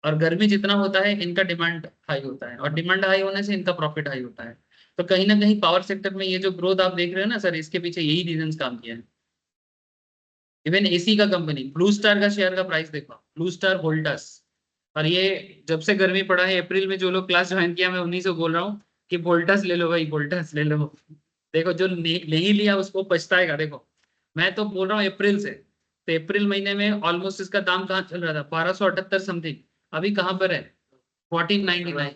और गर्मी जितना होता है इनका डिमांड हाई होता है, और डिमांड हाई होने से इनका प्रॉफिट हाई होता है। तो कहीं ना कहीं पावर सेक्टर में ये जो ग्रोथ आप देख रहे हो ना सर, इसके पीछे यही रीजन काम किया है। इवन एसी का कंपनी ब्लू स्टार का शेयर का प्राइस देखो, ब्लू स्टार वोल्टास, और ये जब से गर्मी पड़ा है अप्रैल में जो लोग क्लास ज्वाइन किया, मैं उन्हीं से बोल रहा हूँ कि वोल्टास ले लो भाई, वोल्टास ले लो। देखो जो नहीं लिया उसको पछताएगा। देखो मैं तो बोल रहा हूँ अप्रैल से, तो अप्रैल महीने में ऑलमोस्ट इसका दाम कहाँ चल रहा था, 1278 समथिंग, अभी कहाँ पर है, 1499,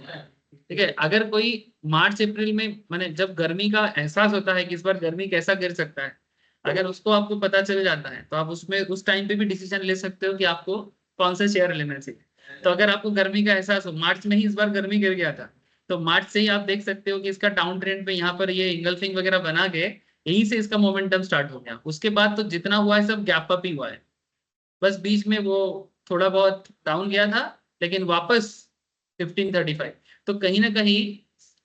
ठीक है। अगर कोई मार्च अप्रैल में मैंने जब गर्मी का एहसास होता है कि इस बार गर्मी कैसा गिर सकता है, अगर उसको आपको पता चल जाता है तो आप उसमें उस टाइम पे भी डिसीजन ले सकते हो कि आपको कौन सा शेयर लेना चाहिए। तो अगर आपको गर्मी का एहसास हो, मार्च में ही इस बार गर्मी गिर गया था, तो मार्च से ही आप देख सकते हो कि इसका डाउन ट्रेंड पे यहाँ पर ये इंगल्फिंग वगैरह बना के यहीं से इसका मोमेंटम स्टार्ट हो गया। उसके बाद तो जितना हुआ है सब गैप अप ही हुआ है, बस बीच में वो थोड़ा बहुत डाउन गया था, लेकिन वापस 1535। तो कहीं ना कहीं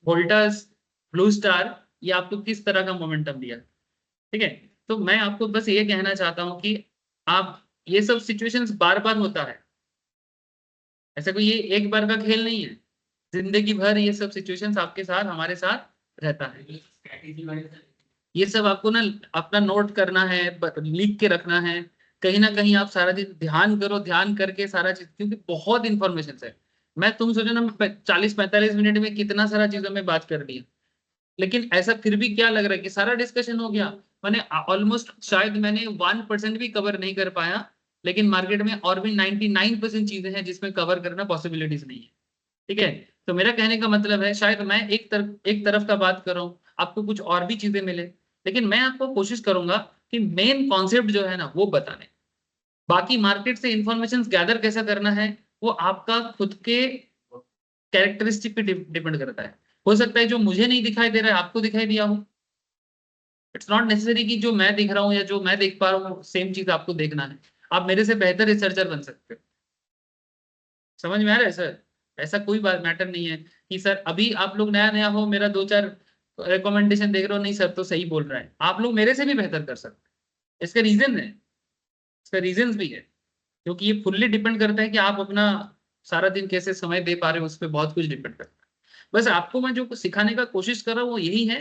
वोल्टास, ब्लू स्टार, ये आपको किस तरह का मोमेंटम दिया, ठीक है। तो मैं आपको बस ये कहना चाहता हूं कि आप, ये सब सिचुएशंस बार बार होता है, ऐसा कोई ये एक बार का खेल नहीं है। जिंदगी भर ये सब सिचुएशंस आपके साथ हमारे साथ रहता है। ये सब आपको ना अपना नोट करना है, लिख के रखना है। कहीं ना कहीं आप सारा दिन ध्यान करो, ध्यान करके सारा चीज, क्योंकि बहुत इंफॉर्मेशन है। मैं तुम सोचो ना, मैं 40-45 मिनट में कितना सारा चीजों में बात कर लिया, लेकिन ऐसा फिर भी क्या लग रहा है कि सारा डिस्कशन हो गया। मैंने ऑलमोस्ट, शायद मैंने 1% भी कवर नहीं कर पाया, लेकिन मार्केट में और भी 99% चीजें हैं जिसमें कवर करना पॉसिबिलिटीज नहीं है। ठीक है, तो मेरा कहने का मतलब है, शायद मैं एक तरफ का बात कर रहा हूँ, आपको कुछ और भी चीजें मिले, लेकिन मैं आपको कोशिश करूंगा कि मेन कॉन्सेप्ट जो है ना वो बताने। बाकी मार्केट से इंफॉर्मेशन गैदर कैसा करना है वो आपका खुद के कैरेक्टरिस्टिक पे डिपेंड करता है। हो सकता है जो मुझे नहीं दिखाई दे रहा है आपको दिखाई दिया हो। इट्स नॉट नेसेसरी कि जो मैं दिख रहा हूँ या जो मैं देख पा रहा हूँ सेम चीज आपको देखना है। आप मेरे से बेहतर रिसर्चर बन सकते हो। समझ में आ रहा है सर? ऐसा कोई बात मैटर नहीं है कि सर अभी आप लोग नया नया हो, मेरा 2-4 रिकमेंडेशन देख रहे हो, नहीं सर तो सही बोल रहा है, आप लोग मेरे से भी बेहतर कर सकते हैं। इसका रीजन है, इसका रीजन भी है, क्योंकि ये फुल्ली डिपेंड करता है कि आप अपना सारा दिन कैसे समय दे पा रहे हो, उस पर बहुत कुछ डिपेंड करता है। बस आपको मैं जो सिखाने का कोशिश कर रहा हूँ वो यही है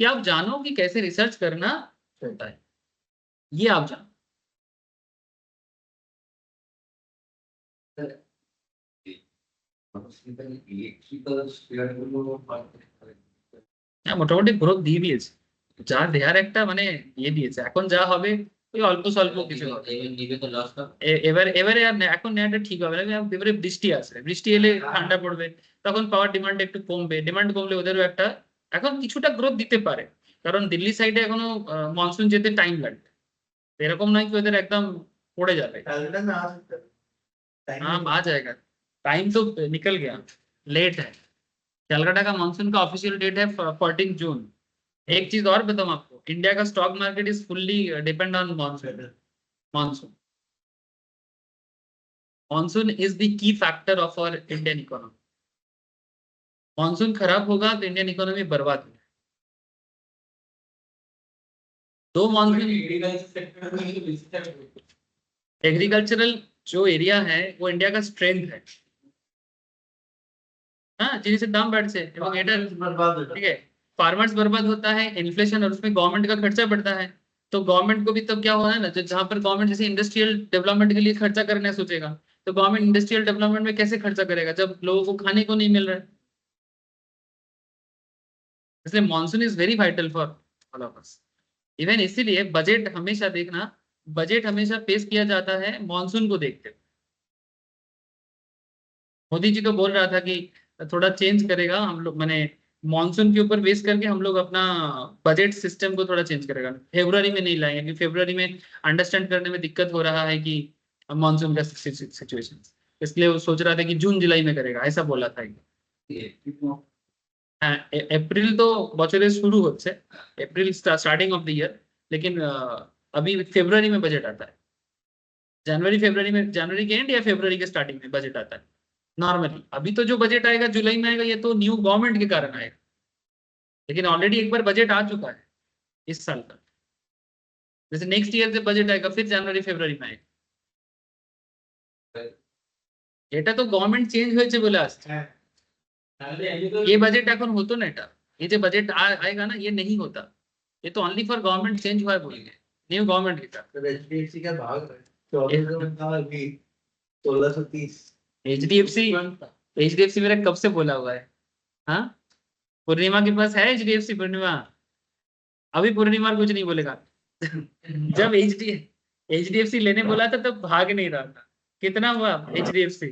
कि आप जानो कि कैसे रिसर्च करना होता है, ये आप जानो। হ্যাঁ, মোটামুটি গ্রোথ দিয়ে দিয়েছে, যা দেয়ার একটা মানে দিয়ে দিয়েছে। এখন যা হবে ওই অল্প স্বল্প কিছু হবে। নিবে তো লস হবে। এবারে এবারে আর এখন নেওয়াটা ঠিক হবে না, এবারে বৃষ্টি আসবে, বৃষ্টি এলে ঠান্ডা পড়বে, তখন পাওয়ার ডিমান্ড একটু কমবে, ডিমান্ড কমলে ওদেরও একটা এখন কিছুটা গ্রোথ দিতে পারে, কারণ দিল্লি সাইডে এখনো মনসুন যেতে টাইম লাগবে। এরকম নয় कि ওদের একদম পড়ে যাবে। कैलकाटा में आ सकता है टाइम हाँ आ जाएगा, टाइम तो निकल गया, लेट है। कलकत्ता का मानसून का ऑफिशियल डेट है 14 जून। एक चीज और बताऊं आपको, इंडिया का stock market is fully depend on monsoon. Monsoon monsoon is the key factor of our Indian economy. Monsoon खराब होगा तो इंडियन इकोनॉमी बर्बाद होगी। दो मानसून, एग्रीकल्चरल जो एरिया है वो इंडिया का स्ट्रेंथ है। हाँ, जिनसे दाम बढ़ से बर्बाद हो ठीक है, फार्मर्स बर्बाद होता है, इन्फ्लेशन, और उसमें गवर्नमेंट का खर्चा बढ़ता है। तो गवर्नमेंट को भी तो क्या होना है ना, जहां पर गवर्नमेंट जैसे इंडस्ट्रियल डेवलपमेंट के लिए खर्चा करना सोचेगा, तो गवर्नमेंट इंडस्ट्रियल डेवलपमेंट में कैसे खर्चा करेगा जब लोगों को खाने को नहीं मिल रहा है। इसलिए monsoon is very vital for all of us. Even इसीलिए बजट हमेशा देखना, बजट हमेशा पेश किया जाता है मॉनसून को देखते हुए। मोदी जी तो बोल रहा था कि थोड़ा चेंज करेगा हम लोग, मैंने मॉनसून के ऊपर बेस करके हम लोग अपना बजट सिस्टम को थोड़ा चेंज करेगा। फेब्रुवरी में नहीं लाएंगे क्योंकि फेब्रुवरी में अंडरस्टैंड करने में दिक्कत हो रहा है कि मॉनसून का सिचुएशन, इसलिए वो सोच रहा था कि जून जुलाई में करेगा, ऐसा बोला था। হ্যাঁ, এপ্রিল তো বছরের শুরু হচ্ছে, April starting of the year, लेकिन अभी फरवरी में बजट आता है। जनवरी फरवरी में, जनवरी के एंड या फरवरी के स्टार्टिंग में बजट आता है नॉर्मली। अभी तो जो बजट आएगा जुलाई में आएगा, ये तो न्यू गवर्नमेंट के कारण आएगा, लेकिन ऑलरेडी एक बार बजट आ चुका है इस साल का। जैसे नेक्स्ट ईयर से बजट आएगा फिर जनवरी फरवरी में आएगा। এটা তো গভর্নমেন্ট চেঞ্জ হয়েছে বলে আসছে, ये बजट এখন হতো না। এটা ये जो बजट आएगा ना ये नहीं होता, ये तो ओनली फॉर गवर्नमेंट चेंज हुआ है बोलेंगे, न्यू गवर्नमेंट के साथ। एचडीएफसी का भाग है 14 में था अभी 1630। एचडीएफसी मेरा कब से बोला हुआ है। हाँ, पूर्णिमा के पास है एचडीएफसी, पूर्णिमा अभी पूर्णिमा कुछ नहीं बोलेगा। जब एचडीएफसी लेने बोला था तब भाग नहीं रहा था। कितना हुआ एचडीएफसी?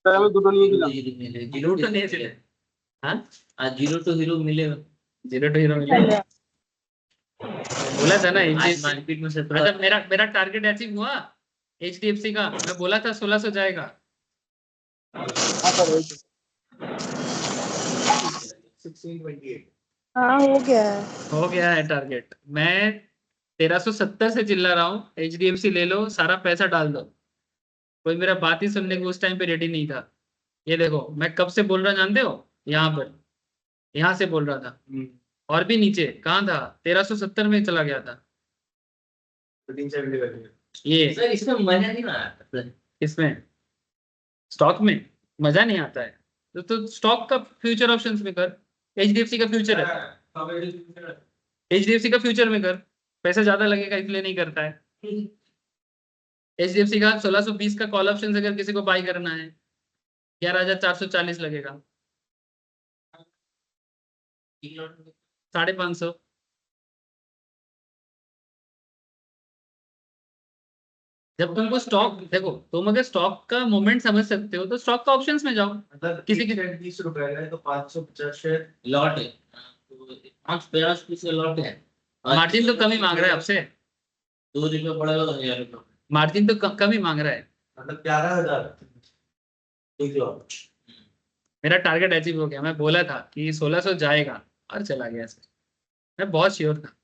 जीरो टू नहीं चले। हाँ, जीरो टू हीरो मिलेगा। जीरो टू हीरो मिलेगा, बोला था ना आज एचडीएफसी। मार्केट में से मतलब मेरा टारगेट अचीव हुआ एचडीएफसी का, मैं बोला था 1600 जाएगा। 1628। हाँ हो गया है टारगेट। मैं 1370 से चिल्ला रहा हूँ एचडीएफसी ले लो, सारा पैसा डाल दो। कोई मेरा बात ही सुनने को उस टाइम पे रेडी नहीं था। ये देखो मैं कब से बोल रहा जानते हो, यहाँ पर, यहाँ से बोल रहा था, और भी नीचे कहाँ था, 1370 में चला गया था। 1370 ये सर इसमें मजा नहीं आ रहा। इसमें स्टॉक में मजा नहीं आता है तो स्टॉक का फ्यूचर ऑप्शंस में कर। एचडीएफसी का फ्यूचर है, एचडीएफसी का फ्यूचर में कर, पैसा ज्यादा लगेगा इसलिए नहीं करता है। एचडीएफसी का 1620 का कॉल ऑप्शन अगर किसी को बाई करना है 11,440 लगेगा, 550। जब तुमको स्टॉक देखो, तुम अगर स्टॉक का मूवमेंट समझ सकते हो तो स्टॉक का ऑप्शंस में जाओ। मतलब किसी की 20 रुपए का है तो 550 शेयर लॉट है, तो 550 लॉट है। मार्जिन तो कम ही मांग रहा है आपसे, 2 रुपये पड़ेगा तो 1000 रुपये। मार्जिन तो कम ही मांग रहा है। मतलब 11,000 एक लॉट। मेरा टारगेट अचीव हो गया, मैं बोला था कि 1600 जाएगा और चला गया सर, मैं बहुत श्योर था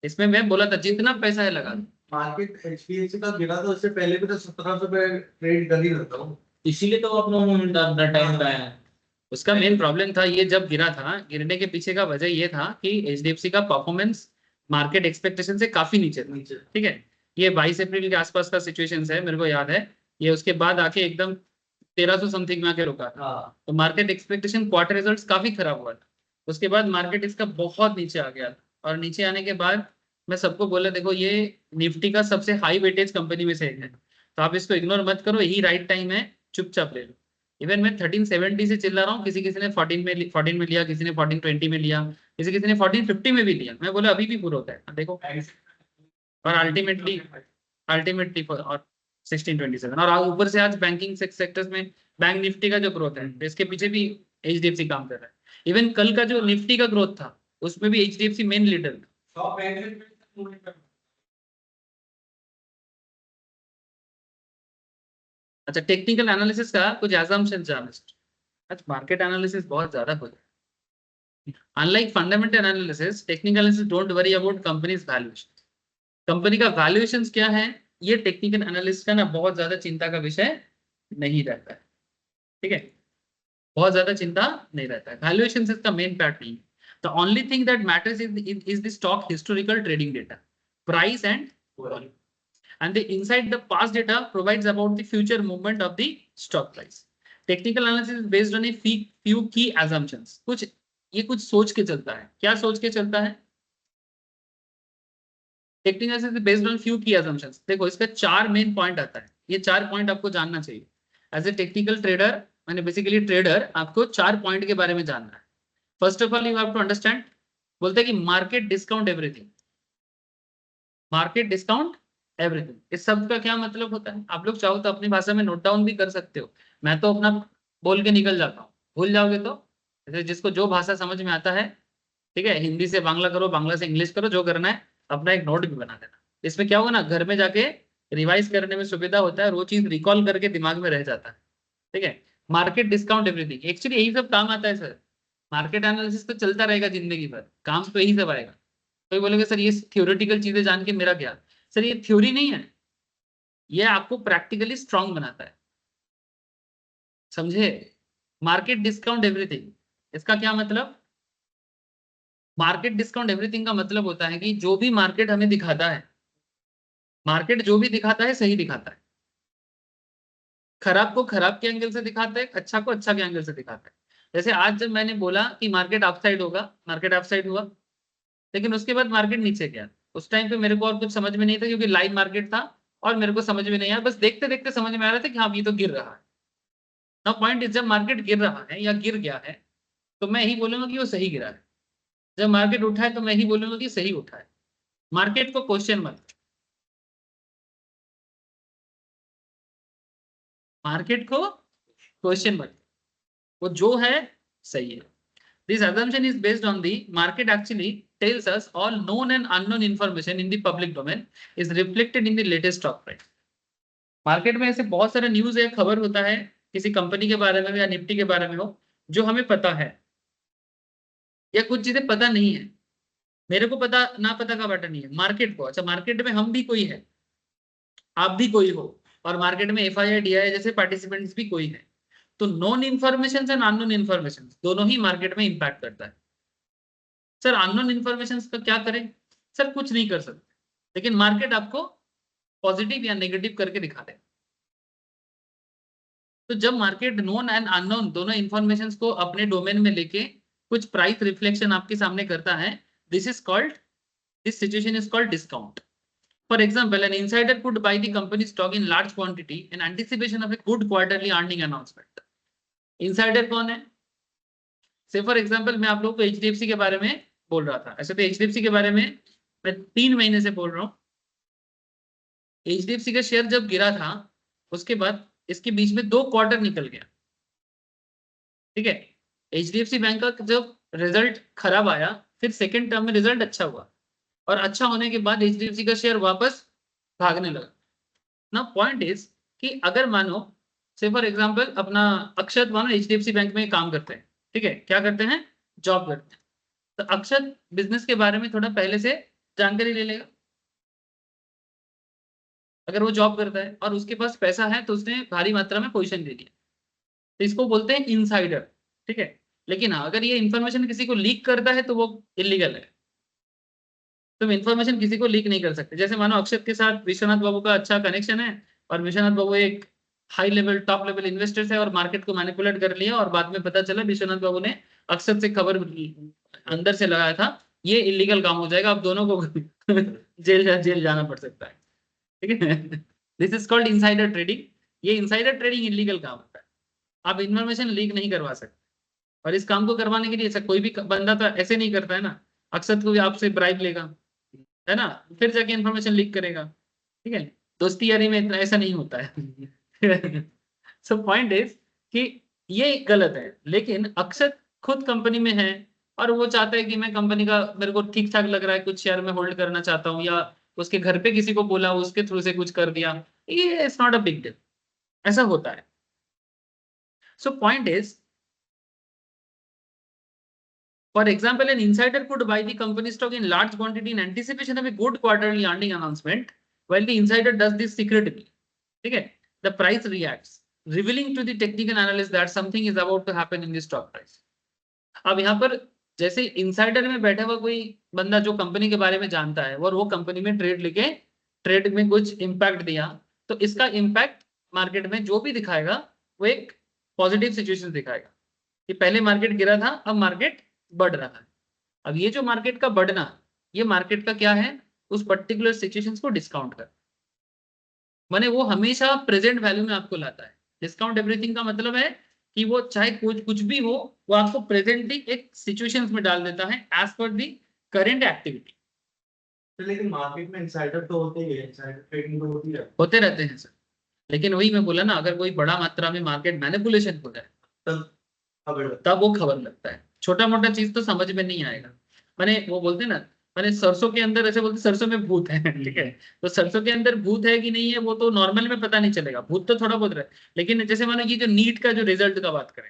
इसमें। मैं बोला था जितना पैसा है लगा दो। मार्केट एचडीएफसी का गिरा तो उससे पहले भी तो 1700 पे ट्रेड कर ही रहता हूँ। इसीलिए तो अपना मोमेंट अपना टाइम का है। उसका मेन प्रॉब्लम था ये, जब गिरा था, गिरने के पीछे का वजह ये था कि एचडीएफसी का परफॉर्मेंस मार्केट एक्सपेक्टेशन से काफी नीचे था। नीचे ठीक है, ये 22 अप्रैल के आसपास का सिचुएशन है, मेरे को याद है। ये उसके बाद आके एकदम 1300 समथिंग में आके रुका था। हाँ तो मार्केट एक्सपेक्टेशन क्वार्टर रिजल्ट्स काफी खराब हुआ था। उसके बाद मार्केट इसका बहुत नीचे आ गया था, और नीचे आने के बाद मैं सबको बोला देखो ये निफ्टी का सबसे हाई वेटेज कंपनी में से एक है, तो आप इसको इग्नोर मत करो, यही राइट टाइम है, चुपचाप ले लो। इवन मैं 1370 से चिल्ला रहा हूँ, किसी किसी ने 14 में लिया, किसी ने 1420 में लिया, किसी किसी ने 1450 में भी लिया। मैं बोला अभी भी पूरा होता है देखो, और अल्टीमेटली और 1627, और ऊपर से आज बैंकिंग सेक्टर्स में बैंक निफ्टी का जो ग्रोथ है, तो इसके पीछे भी एचडीएफसी काम कर रहा है। इवन कल का जो निफ्टी का ग्रोथ था उसमें भी एचडीएफसी मेन लीडर था। अच्छा, टेक्निकल एनालिसिस का कुछ assumption जान। आज मार्केट एनालिसिस बहुत ज्यादा हो जाए। Unlike fundamental analysis, technical analysis don't worry about companies valuation. Company का वैल्यूएशंस क्या है ये टेक्निकल एनालिस्ट का ना बहुत ज्यादा चिंता का विषय नहीं रहता है। ठीक है, बहुत ज्यादा चिंता नहीं रहता है, वैल्यूएशन इसका मेन पार्ट नहीं है। The only thing that matters is the stock historical trading data, price and volume, and the inside the past data provides about the future movement of the stock price. Technical analysis is based on a few key assumptions. ये कुछ सोच के चलता है। क्या सोच के चलता है? Technical analysis based on few की assumptions। देखो इसका 4 मेन पॉइंट आता है, ये 4 पॉइंट आपको जानना चाहिए। एज ए टेक्निकल ट्रेडर, मैंने बेसिकली ट्रेडर, आपको 4 पॉइंट के बारे में जानना है। First of all you have to understand, बोलते हैं कि market discount everything, market discount everything. इस शब्द का क्या मतलब होता है आप लोग चाहो तो अपनी भाषा में नोट डाउन भी कर सकते हो, मैं तो अपना बोल के निकल जाता हूँ, भूल जाओगे तो जिसको जो भाषा समझ में आता है, ठीक है, हिंदी से बांग्ला करो, बांग्ला से इंग्लिश करो, जो करना है, अपना एक नोट भी बना देना। इसमें क्या होगा ना, घर में जाके रिवाइज करने में सुविधा होता है, और वो चीज रिकॉल करके दिमाग में रह जाता है। ठीक है, मार्केट डिस्काउंट एवरीथिंग, एक्चुअली यही सब काम आता है सर। मार्केट एनालिसिस तो चलता रहेगा जिंदगी भर, काम तो यही सब आएगा। तो बोलेंगे सर ये थ्योरेटिकल चीजें जान के मेरा क्या, सर ये थ्योरी नहीं है, ये आपको प्रैक्टिकली स्ट्रांग बनाता है, समझे। मार्केट डिस्काउंट एवरीथिंग, इसका क्या मतलब? मार्केट डिस्काउंट एवरीथिंग का मतलब होता है कि जो भी मार्केट हमें दिखाता है, मार्केट जो भी दिखाता है सही दिखाता है, खराब को खराब के एंगल से दिखाता है, अच्छा को अच्छा के एंगल से दिखाता है। जैसे आज जब मैंने बोला कि मार्केट अपसाइड होगा, मार्केट अपसाइड हुआ, लेकिन उसके बाद मार्केट नीचे गया, उस टाइम पे मेरे को और कुछ समझ में नहीं था, क्योंकि लाइव मार्केट था और मेरे को समझ में नहीं आया, बस देखते देखते समझ में आ रहा था कि हाँ ये तो गिर रहा है। ना पॉइंट इज, जब मार्केट गिर रहा है या गिर गया है तो मैं ही बोलूंगा कि वो सही गिरा है, जब मार्केट उठा है तो मैं ही बोलूंगा कि सही उठा है। मार्केट को क्वेश्चन मत, मार्केट को क्वेश्चन मत, वो जो है सही है। This assumption is based on the market actually tells us all known and unknown information in the public domain is reflected in the latest stock price. Market में ऐसे बहुत सारे न्यूज है, खबर होता है किसी कंपनी के बारे में या निफ्टी के बारे में हो, जो हमें पता है, या कुछ चीजें पता नहीं है। मेरे को पता ना पता का मैटर नहीं है, मार्केट को। अच्छा, मार्केट में हम भी कोई है, आप भी कोई हो, और मार्केट में एफआईआई डीआई जैसे पार्टिसिपेंट्स भी कोई है, तो non information and unknown information दोनों ही मार्केट में इंपैक्ट करता है। सर अननोन इन्फॉर्मेशन का क्या करें? सर कुछ नहीं कर सकते, लेकिन मार्केट आपको पॉजिटिव या नेगेटिव करके दिखा दे। तो जब मार्केट नोन एंड अननोन दोनों इंफॉर्मेशन को अपने डोमेन में लेके कुछ प्राइस रिफ्लेक्शन आपके सामने करता है, this is called, this situation is called discount. For example, an insider could buy the company's stock in large quantity in anticipation of a good quarterly earning announcement. Insider कौन है? Say for example, मैं आप लोगों को HDFC के बारे में बोल रहा था. ऐसे तो HDFC के बारे में मैं 3 महीने से बोल रहा हूँ. HDFC का शेयर जब गिरा था, उसके बाद इसके बीच में 2 क्वार्टर निकल गया. ठीक है. HDFC बैंक का जब रिजल्ट खराब आया, फिर सेकेंड टर्म में रिजल्ट अच्छा हुआ, और अच्छा होने के बाद HDFC का शेयर वापस भागने लगा. ना पॉइंट इज कि अगर मानो से फॉर एग्जांपल अपना अक्षत मानो HDFC बैंक में काम करते हैं. ठीक है. क्या करते हैं? जॉब करते हैं. तो अक्षत बिजनेस के बारे में थोड़ा पहले से जानकारी ले लेगा. अगर वो जॉब करता है और उसके पास पैसा है तो उसने भारी मात्रा में पोजीशन ले लिया, तो इसको बोलते हैं इनसाइडर. ठीक है. लेकिन हाँ, अगर ये इंफॉर्मेशन किसी को लीक करता है तो वो इलीगल है. तुम इन्फॉर्मेशन किसी को लीक नहीं कर सकते. जैसे मानो अक्षत के साथ विश्वनाथ बाबू का अच्छा कनेक्शन है, और विश्वनाथ बाबू एक high level top level investors है, और मार्केट को मैनिपुलेट कर लिया, और बाद में पता चला विश्वनाथ बाबू ने अक्षत से खबर अंदर से लगाया था. ये इलीगल काम हो जाएगा. अब दोनों को जेल जाना पड़ सकता है. ठीक है. This is called insider trading. ये इनसाइडर ट्रेडिंग इलीगल काम होता है. आप इन्फॉर्मेशन लीक नहीं करवा सकते. और इस काम को करवाने के लिए ऐसा कोई भी बंदा तो ऐसे नहीं करता है ना. अक्षत को भी आपसे ब्राइब लेगा, है ना, फिर जाके इन्फॉर्मेशन लीक करेगा. ठीक है. दोस्ती यारी में इतना ऐसा नहीं होता है. सो पॉइंट इज कि ये गलत है. लेकिन अक्षत खुद कंपनी में है और वो चाहता है कि मैं कंपनी का, मेरे को ठीक ठाक लग रहा है, कुछ शेयर में होल्ड करना चाहता हूँ, या उसके घर पे किसी को बोला, उसके थ्रू से कुछ कर दिया. ये it's not a big deal. ऐसा होता है. So point is, for example, an insider could buy the company stock in large quantity in anticipation of a good quarterly earning announcement. While the insider does this secretly, okay, the price reacts, revealing to the technical analyst that something is about to happen in the stock price. अब यहाँ पर जैसे insider में बैठा हुआ कोई बंदा जो कंपनी के बारे में जानता है, और वो कंपनी में ट्रेड लेके ट्रेड में कुछ इंपैक्ट दिया, तो इसका इंपैक्ट मार्केट में जो भी दिखाएगा वो एक पॉजिटिव सिचुएशन दिखाएगा कि पहले मार्केट गिरा था, अब मार्केट बढ़ रहा है. अब ये जो मार्केट का बढ़ना, ये मार्केट का क्या है? उस पर्टिकुलर सिचुएशंस को डिस्काउंट कर, माने वो हमेशा प्रेजेंट वैल्यू में आपको लाता है. डिस्काउंट एवरीथिंग का मतलब है कि वो चाहे कुछ भी हो, वो आपको प्रेजेंटली एक सिचुएशंस में डाल देता है एज पर दी करेंट एक्टिविटी. लेकिन मार्केट में इंसाइडर तो होते ही है, इंसाइडर ट्रेडिंग तो होती है, होते रहते हैं सर. लेकिन वही मैं बोला ना, अगर कोई बड़ा मात्रा में मार्केट मैनिपुलेशन हो जाए तब वो खबर लगता है. छोटा मोटा चीज तो समझ में नहीं आएगा. मैंने वो बोलते हैं ना, मैंने सरसों के अंदर, ऐसे बोलते सरसों में भूत है. ठीक है. तो सरसों के अंदर भूत है कि नहीं है, वो तो नॉर्मल में पता नहीं चलेगा. भूत तो थोड़ा बहुत रहे. लेकिन जैसे मैंने ये जो नीट का जो रिजल्ट का बात करें,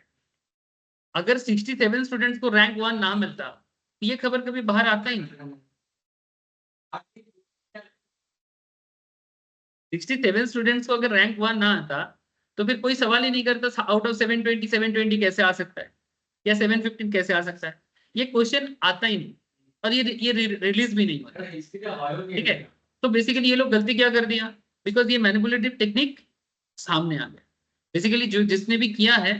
अगर 67 स्टूडेंट्स को रैंक 1 ना मिलता, ये खबर कभी बाहर आता ही नहीं. 67 स्टूडेंट्स को अगर रैंक 1 ना आता, तो फिर कोई सवाल ही नहीं करता आउट ऑफ 720 कैसे आ सकता है, या 715 कैसे आ सकता है. ये क्वेश्चन आता ही नहीं, और ये रिलीज भी नहीं होता. ठीक है. तो बेसिकली ये लोग गलती क्या कर दिया, बिकॉज ये मैनिपुलेटिव टेक्निक सामने आ गया. बेसिकली जो जिसने भी किया है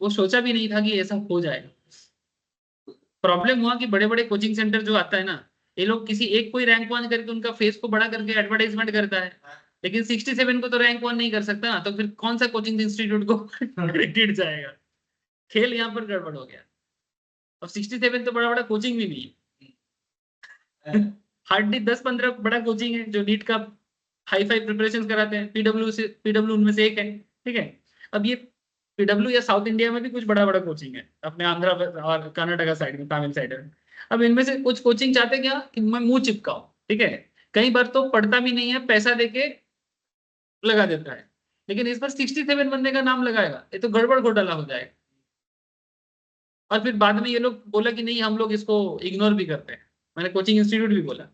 वो सोचा भी नहीं था कि ऐसा हो जाएगा. प्रॉब्लम हुआ कि बड़े बड़े कोचिंग सेंटर जो आता है ना, ये लोग किसी एक कोई रैंक 1 करके उनका फेस को बड़ा करके एडवर्टाइजमेंट करता है, लेकिन 67 को तो रैंक 1 नहीं कर सकता ना, तो फिर कौन सा कोचिंग इंस्टीट्यूट को क्रेडिट जाएगा. खेल यहाँ पर गड़बड़ हो गया. अब 67 तो बड़ा बड़ा कोचिंग भी नहीं है. हार्डली 10-15 बड़ा कोचिंग है जो नीट का हाई फाई प्रिपरेशन कराते हैं. पीडब्ल्यू उनमें से एक है. ठीक है. अब ये पीडब्ल्यू या साउथ इंडिया में भी कुछ बड़ा बड़ा कोचिंग है, अपने आंध्रा और कर्नाटका साइड में, तमिल साइड में. अब इनमें से कुछ कोचिंग चाहते क्या कि मैं मुंह चिपकाऊं. ठीक है. कई बार तो पढ़ता भी नहीं है, पैसा देके लगा देता है. लेकिन इस पर 67 बंदे का नाम लगाएगा, ये तो गड़बड़ घोटाला हो जाएगा. और फिर बाद में ये लोग बोला कि नहीं, हम लोग इसको इग्नोर भी करते हैं. मैंने कोचिंग इंस्टीट्यूट भी बोला.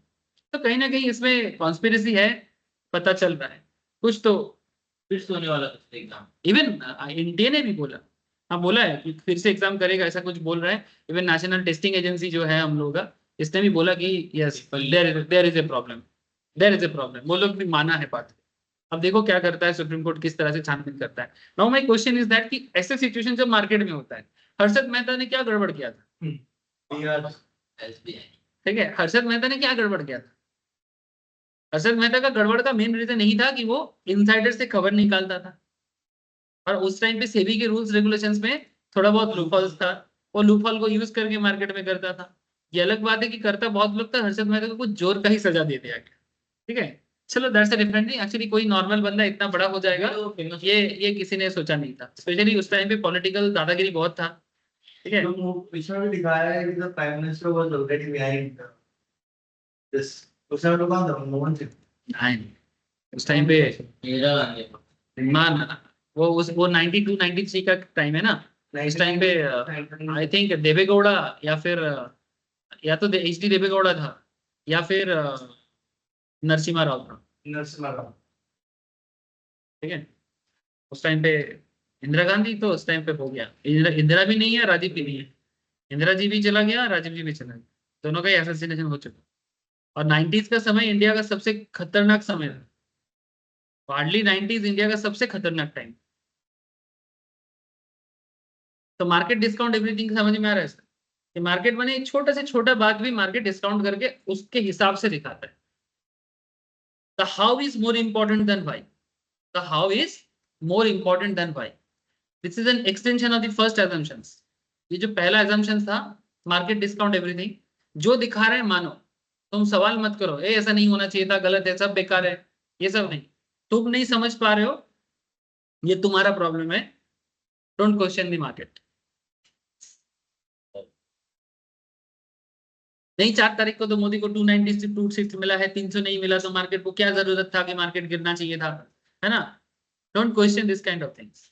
तो कहीं ना कहीं इसमें कॉन्स्पिरेसी है, पता चल रहा है कुछ. तो फिर से होने वाला था एग्जाम. इवन इंडिया ने भी बोला, हाँ बोला है कि फिर से एग्जाम करेगा, ऐसा कुछ बोल रहा है. इवन नेशनल टेस्टिंग एजेंसी जो है हम लोग का, इसने भी बोला कि yes there is a problem, वो लोग भी माना है बात. अब देखो क्या करता है सुप्रीम कोर्ट, किस तरह से छानबीन करता है। Now my question is that कि ऐसे सिचुएशन जब मार्केट में होता है, हर्षद मेहता ने क्या गड़बड़ किया था? SBI ठीक है, हर्षद मेहता ने क्या गड़बड़ किया था? हर्षद मेहता का गड़बड़ का मेन रीजन यही था कि वो इनसाइडर से खबर निकालता था, और उस टाइम पे सेबी के रूल्स रेगुलेशंस में थोड़ा बहुत लूपहोल्स था, वो लूपहोल को यूज करके मार्केट में करता था। ये अलग बात है कि करता बहुत लोग था, हर्षद मेहता को कुछ जोर का ही सजा दे दिया गया। ठीक है, चलो that's a different thing. Actually कोई नॉर्मल बंदा इतना बड़ा हो जाएगा ये किसी ने सोचा नहीं था, स्पेशली उस टाइम पे पॉलिटिकल दादागिरी बहुत था। ठीक है, इसमें भी दिखाया है कि the prime minister was already behind this, उसमें तो कौन था, मनमोहन सिंह। नहीं, उस टाइम पे इंदिरा गांधी ना ना, वो 92 93 का टाइम है ना। इस टाइम पे आई थिंक देवेगौड़ा या फिर या तो एच डी देवेगौड़ा था, या फिर नरसिम्हा राव था। नरसिम्हा राव। ठीक है, उस टाइम पे इंदिरा गांधी तो उस टाइम पे हो गया, इंदिरा भी नहीं है, राजीव भी नहीं है। इंदिरा जी भी चला गया, राजीव जी भी चला गया, दोनों का ही असैसिनेशन हो चुका। और 90s का समय इंडिया का सबसे खतरनाक समय था, हार्डली 90s इंडिया का सबसे खतरनाक टाइम। तो मार्केट डिस्काउंट एवरीथिंग समझ में आ रहा है कि मार्केट मैंने एक छोटा से छोटा बात भी मार्केट डिस्काउंट करके उसके हिसाब से दिखाता है। The how is more important than why, the how is more important than why. This is an extension of the first assumptions। ये जो पहला assumption था, मार्केट डिस्काउंट एवरीथिंग, जो दिखा रहे हैं मानो, तुम सवाल मत करो ए ऐसा नहीं होना चाहिए था, गलत है, सब बेकार है, ये सब नहीं। तुम नहीं समझ पा रहे हो, ये तुम्हारा प्रॉब्लम है, डोंट क्वेश्चन द मार्केट। नहीं, 4 तारीख को तो मोदी को 290 से 260 मिला है, 300 नहीं मिला, तो मार्केट को क्या जरूरत था कि मार्केट गिरना चाहिए था, है ना। Don't question this kind of things.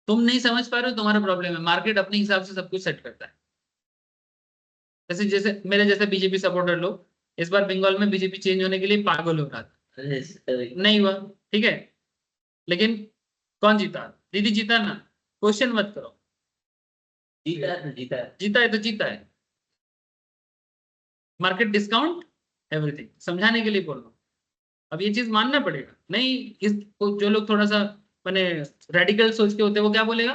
तुम नहीं समझ पा रहे हो, तुम्हारा प्रॉब्लम है, मार्केट अपने हिसाब से सब कुछ सेट करता है। जैसे जैसे मेरे जैसे बीजेपी सपोर्टर लोग इस बार बंगाल में बीजेपी चेंज होने के लिए पागल हो रहा था, नहीं हुआ। ठीक है, लेकिन कौन जीता? दीदी जीता ना, क्वेश्चन मत करो, जीता है, जीता है। जीता है तो जीता है। मार्केट डिस्काउंट एवरीथिंग समझाने के लिए बोल रहा हूं। अब ये चीज मानना पड़ेगा, नहीं इस जो लोग थोड़ा सा मैंने रेडिकल सोच के होते हैं, वो क्या बोलेगा,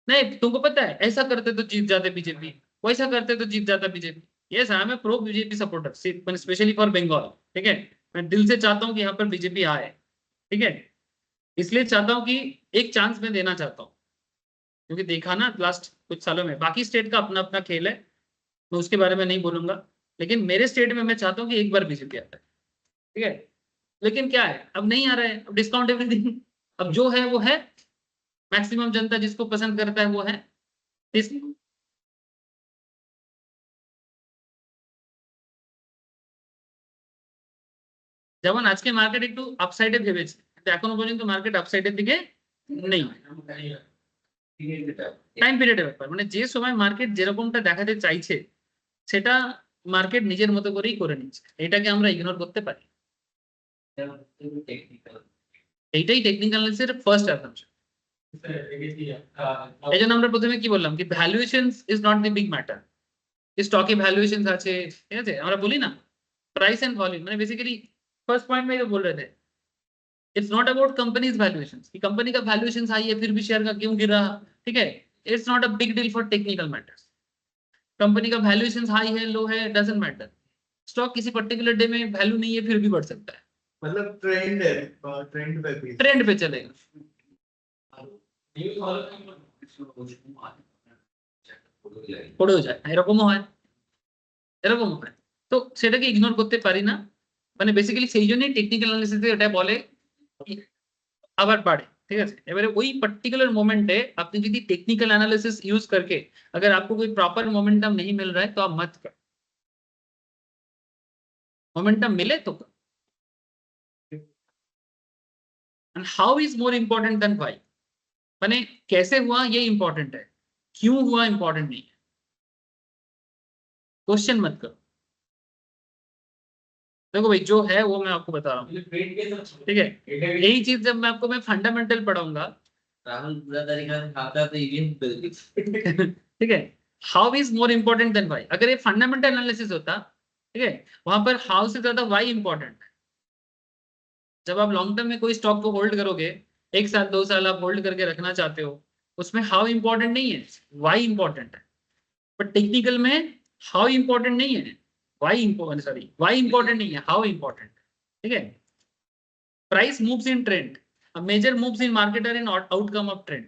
नहीं तुमको पता है ऐसा करते तो जीत जाते बीजेपी, वैसा करते तो जीत जाता BJP. Yes, I am a pro BJP supporter, specially for Bengal. ठीक है, मैं दिल से चाहता हूँ कि यहाँ पर बीजेपी आए। ठीक है, इसलिए चाहता हूँ कि एक चांस मैं देना चाहता हूँ, क्योंकि देखा ना लास्ट कुछ सालों में बाकी स्टेट का अपना अपना खेल है, मैं उसके बारे में नहीं बोलूंगा, लेकिन मेरे स्टेट में मैं चाहता हूँ कि एक बार बीजेपी आता है। ठीक है, लेकिन क्या है, अब नहीं आ रहा है, अब डिस्काउंट एवरीथिंग, अब जो है वो है, मैक्सिमम जनता जिसको पसंद करता है वो है। যেমন আজকে মার্কেট একটু আপসাইডে ভেবেছে, কিন্তু এখনো পর্যন্ত মার্কেট আপসাইডের দিকে নেই। টাইম পিরিয়ডের ব্যাপার, মানে যে সময় মার্কেট যেরকমটা দেখাতে চাইছে সেটা মার্কেট নিজের মতো করেই করে নিচ্ছে, এটাকে আমরা ইগনোর করতে পারি। এইটাই টেকনিক্যাল অ্যানালিসিসের ফার্স্ট অ্যাসাম্পশন। এই জন্য আমরা প্রথমে কি বললাম, কি valuations is not the big matter. স্টকে ভ্যালুয়েশনস আছে, ঠিক আছে, আমরা বলি না प्राइस एंड वॉल्यूम, मैंने बेसिकली फर्स्ट पॉइंट में ये बोल रहे थे, it's not about companies valuations कि कंपनी का वैल्यूएशन हाई है फिर भी शेयर का क्यों गिर रहा। ठीक है, it's not a big deal for technical matters. Company का वैल्यूएशन हाई है लो है डजंट मैटर, स्टॉक किसी पर्टिकुलर डे में वैल्यू नहीं है फिर भी बढ़ सकता है, मतलब ट्रेंड है, ट्रेंड पे भी ट्रेंड पे चलेगा। পড়েও যায়, এরকমও হয়, এরকমও হয়। তো সেটাকে ইগনোর করতে পারি না, মানে বেসিক্যালি সেই জন্যই টেকনিক্যাল অ্যানালিসিসে এটা বলে আবার বাড়ে। ঠিক আছে, এবারে ওই পার্টিকুলার মোমেন্টে আপনি যদি টেक्निकल एनालिसिस यूज करके अगर आपको कोई प्रॉपर मोमेंटम नहीं मिल रहा है तो आप मत करो, मोमेंटम मिले तो। And how is more important than why, माने कैसे हुआ ये इंपॉर्टेंट है, क्यों हुआ इंपॉर्टेंट नहीं है। क्वेश्चन मत करो, देखो भाई जो है वो मैं आपको बता रहा हूँ। ठीक है, यही चीज जब मैं आपको मैं फंडामेंटल पढ़ाऊंगा, राहुल पूरा तरीका से खाता है तो ईवीएम ठीक है, how is more important than why, अगर ये फंडामेंटल एनालिसिस होता, ठीक है, वहां पर हाउ से ज्यादा व्हाई इंपॉर्टेंट है। जब आप लॉन्ग टर्म में कोई स्टॉक को होल्ड करोगे, 1 साल 2 साल आप होल्ड करके रखना चाहते हो, उसमें हाउ इंपॉर्टेंट नहीं है, वाई इंपॉर्टेंट है। बट टेक्निकल में हाउ इंपॉर्टेंट नहीं है, वाई इंपॉर्टेंट नहीं है, हाउ इंपॉर्टेंट। ठीक है। Price moves in trend. A major moves in market are an outcome of trend.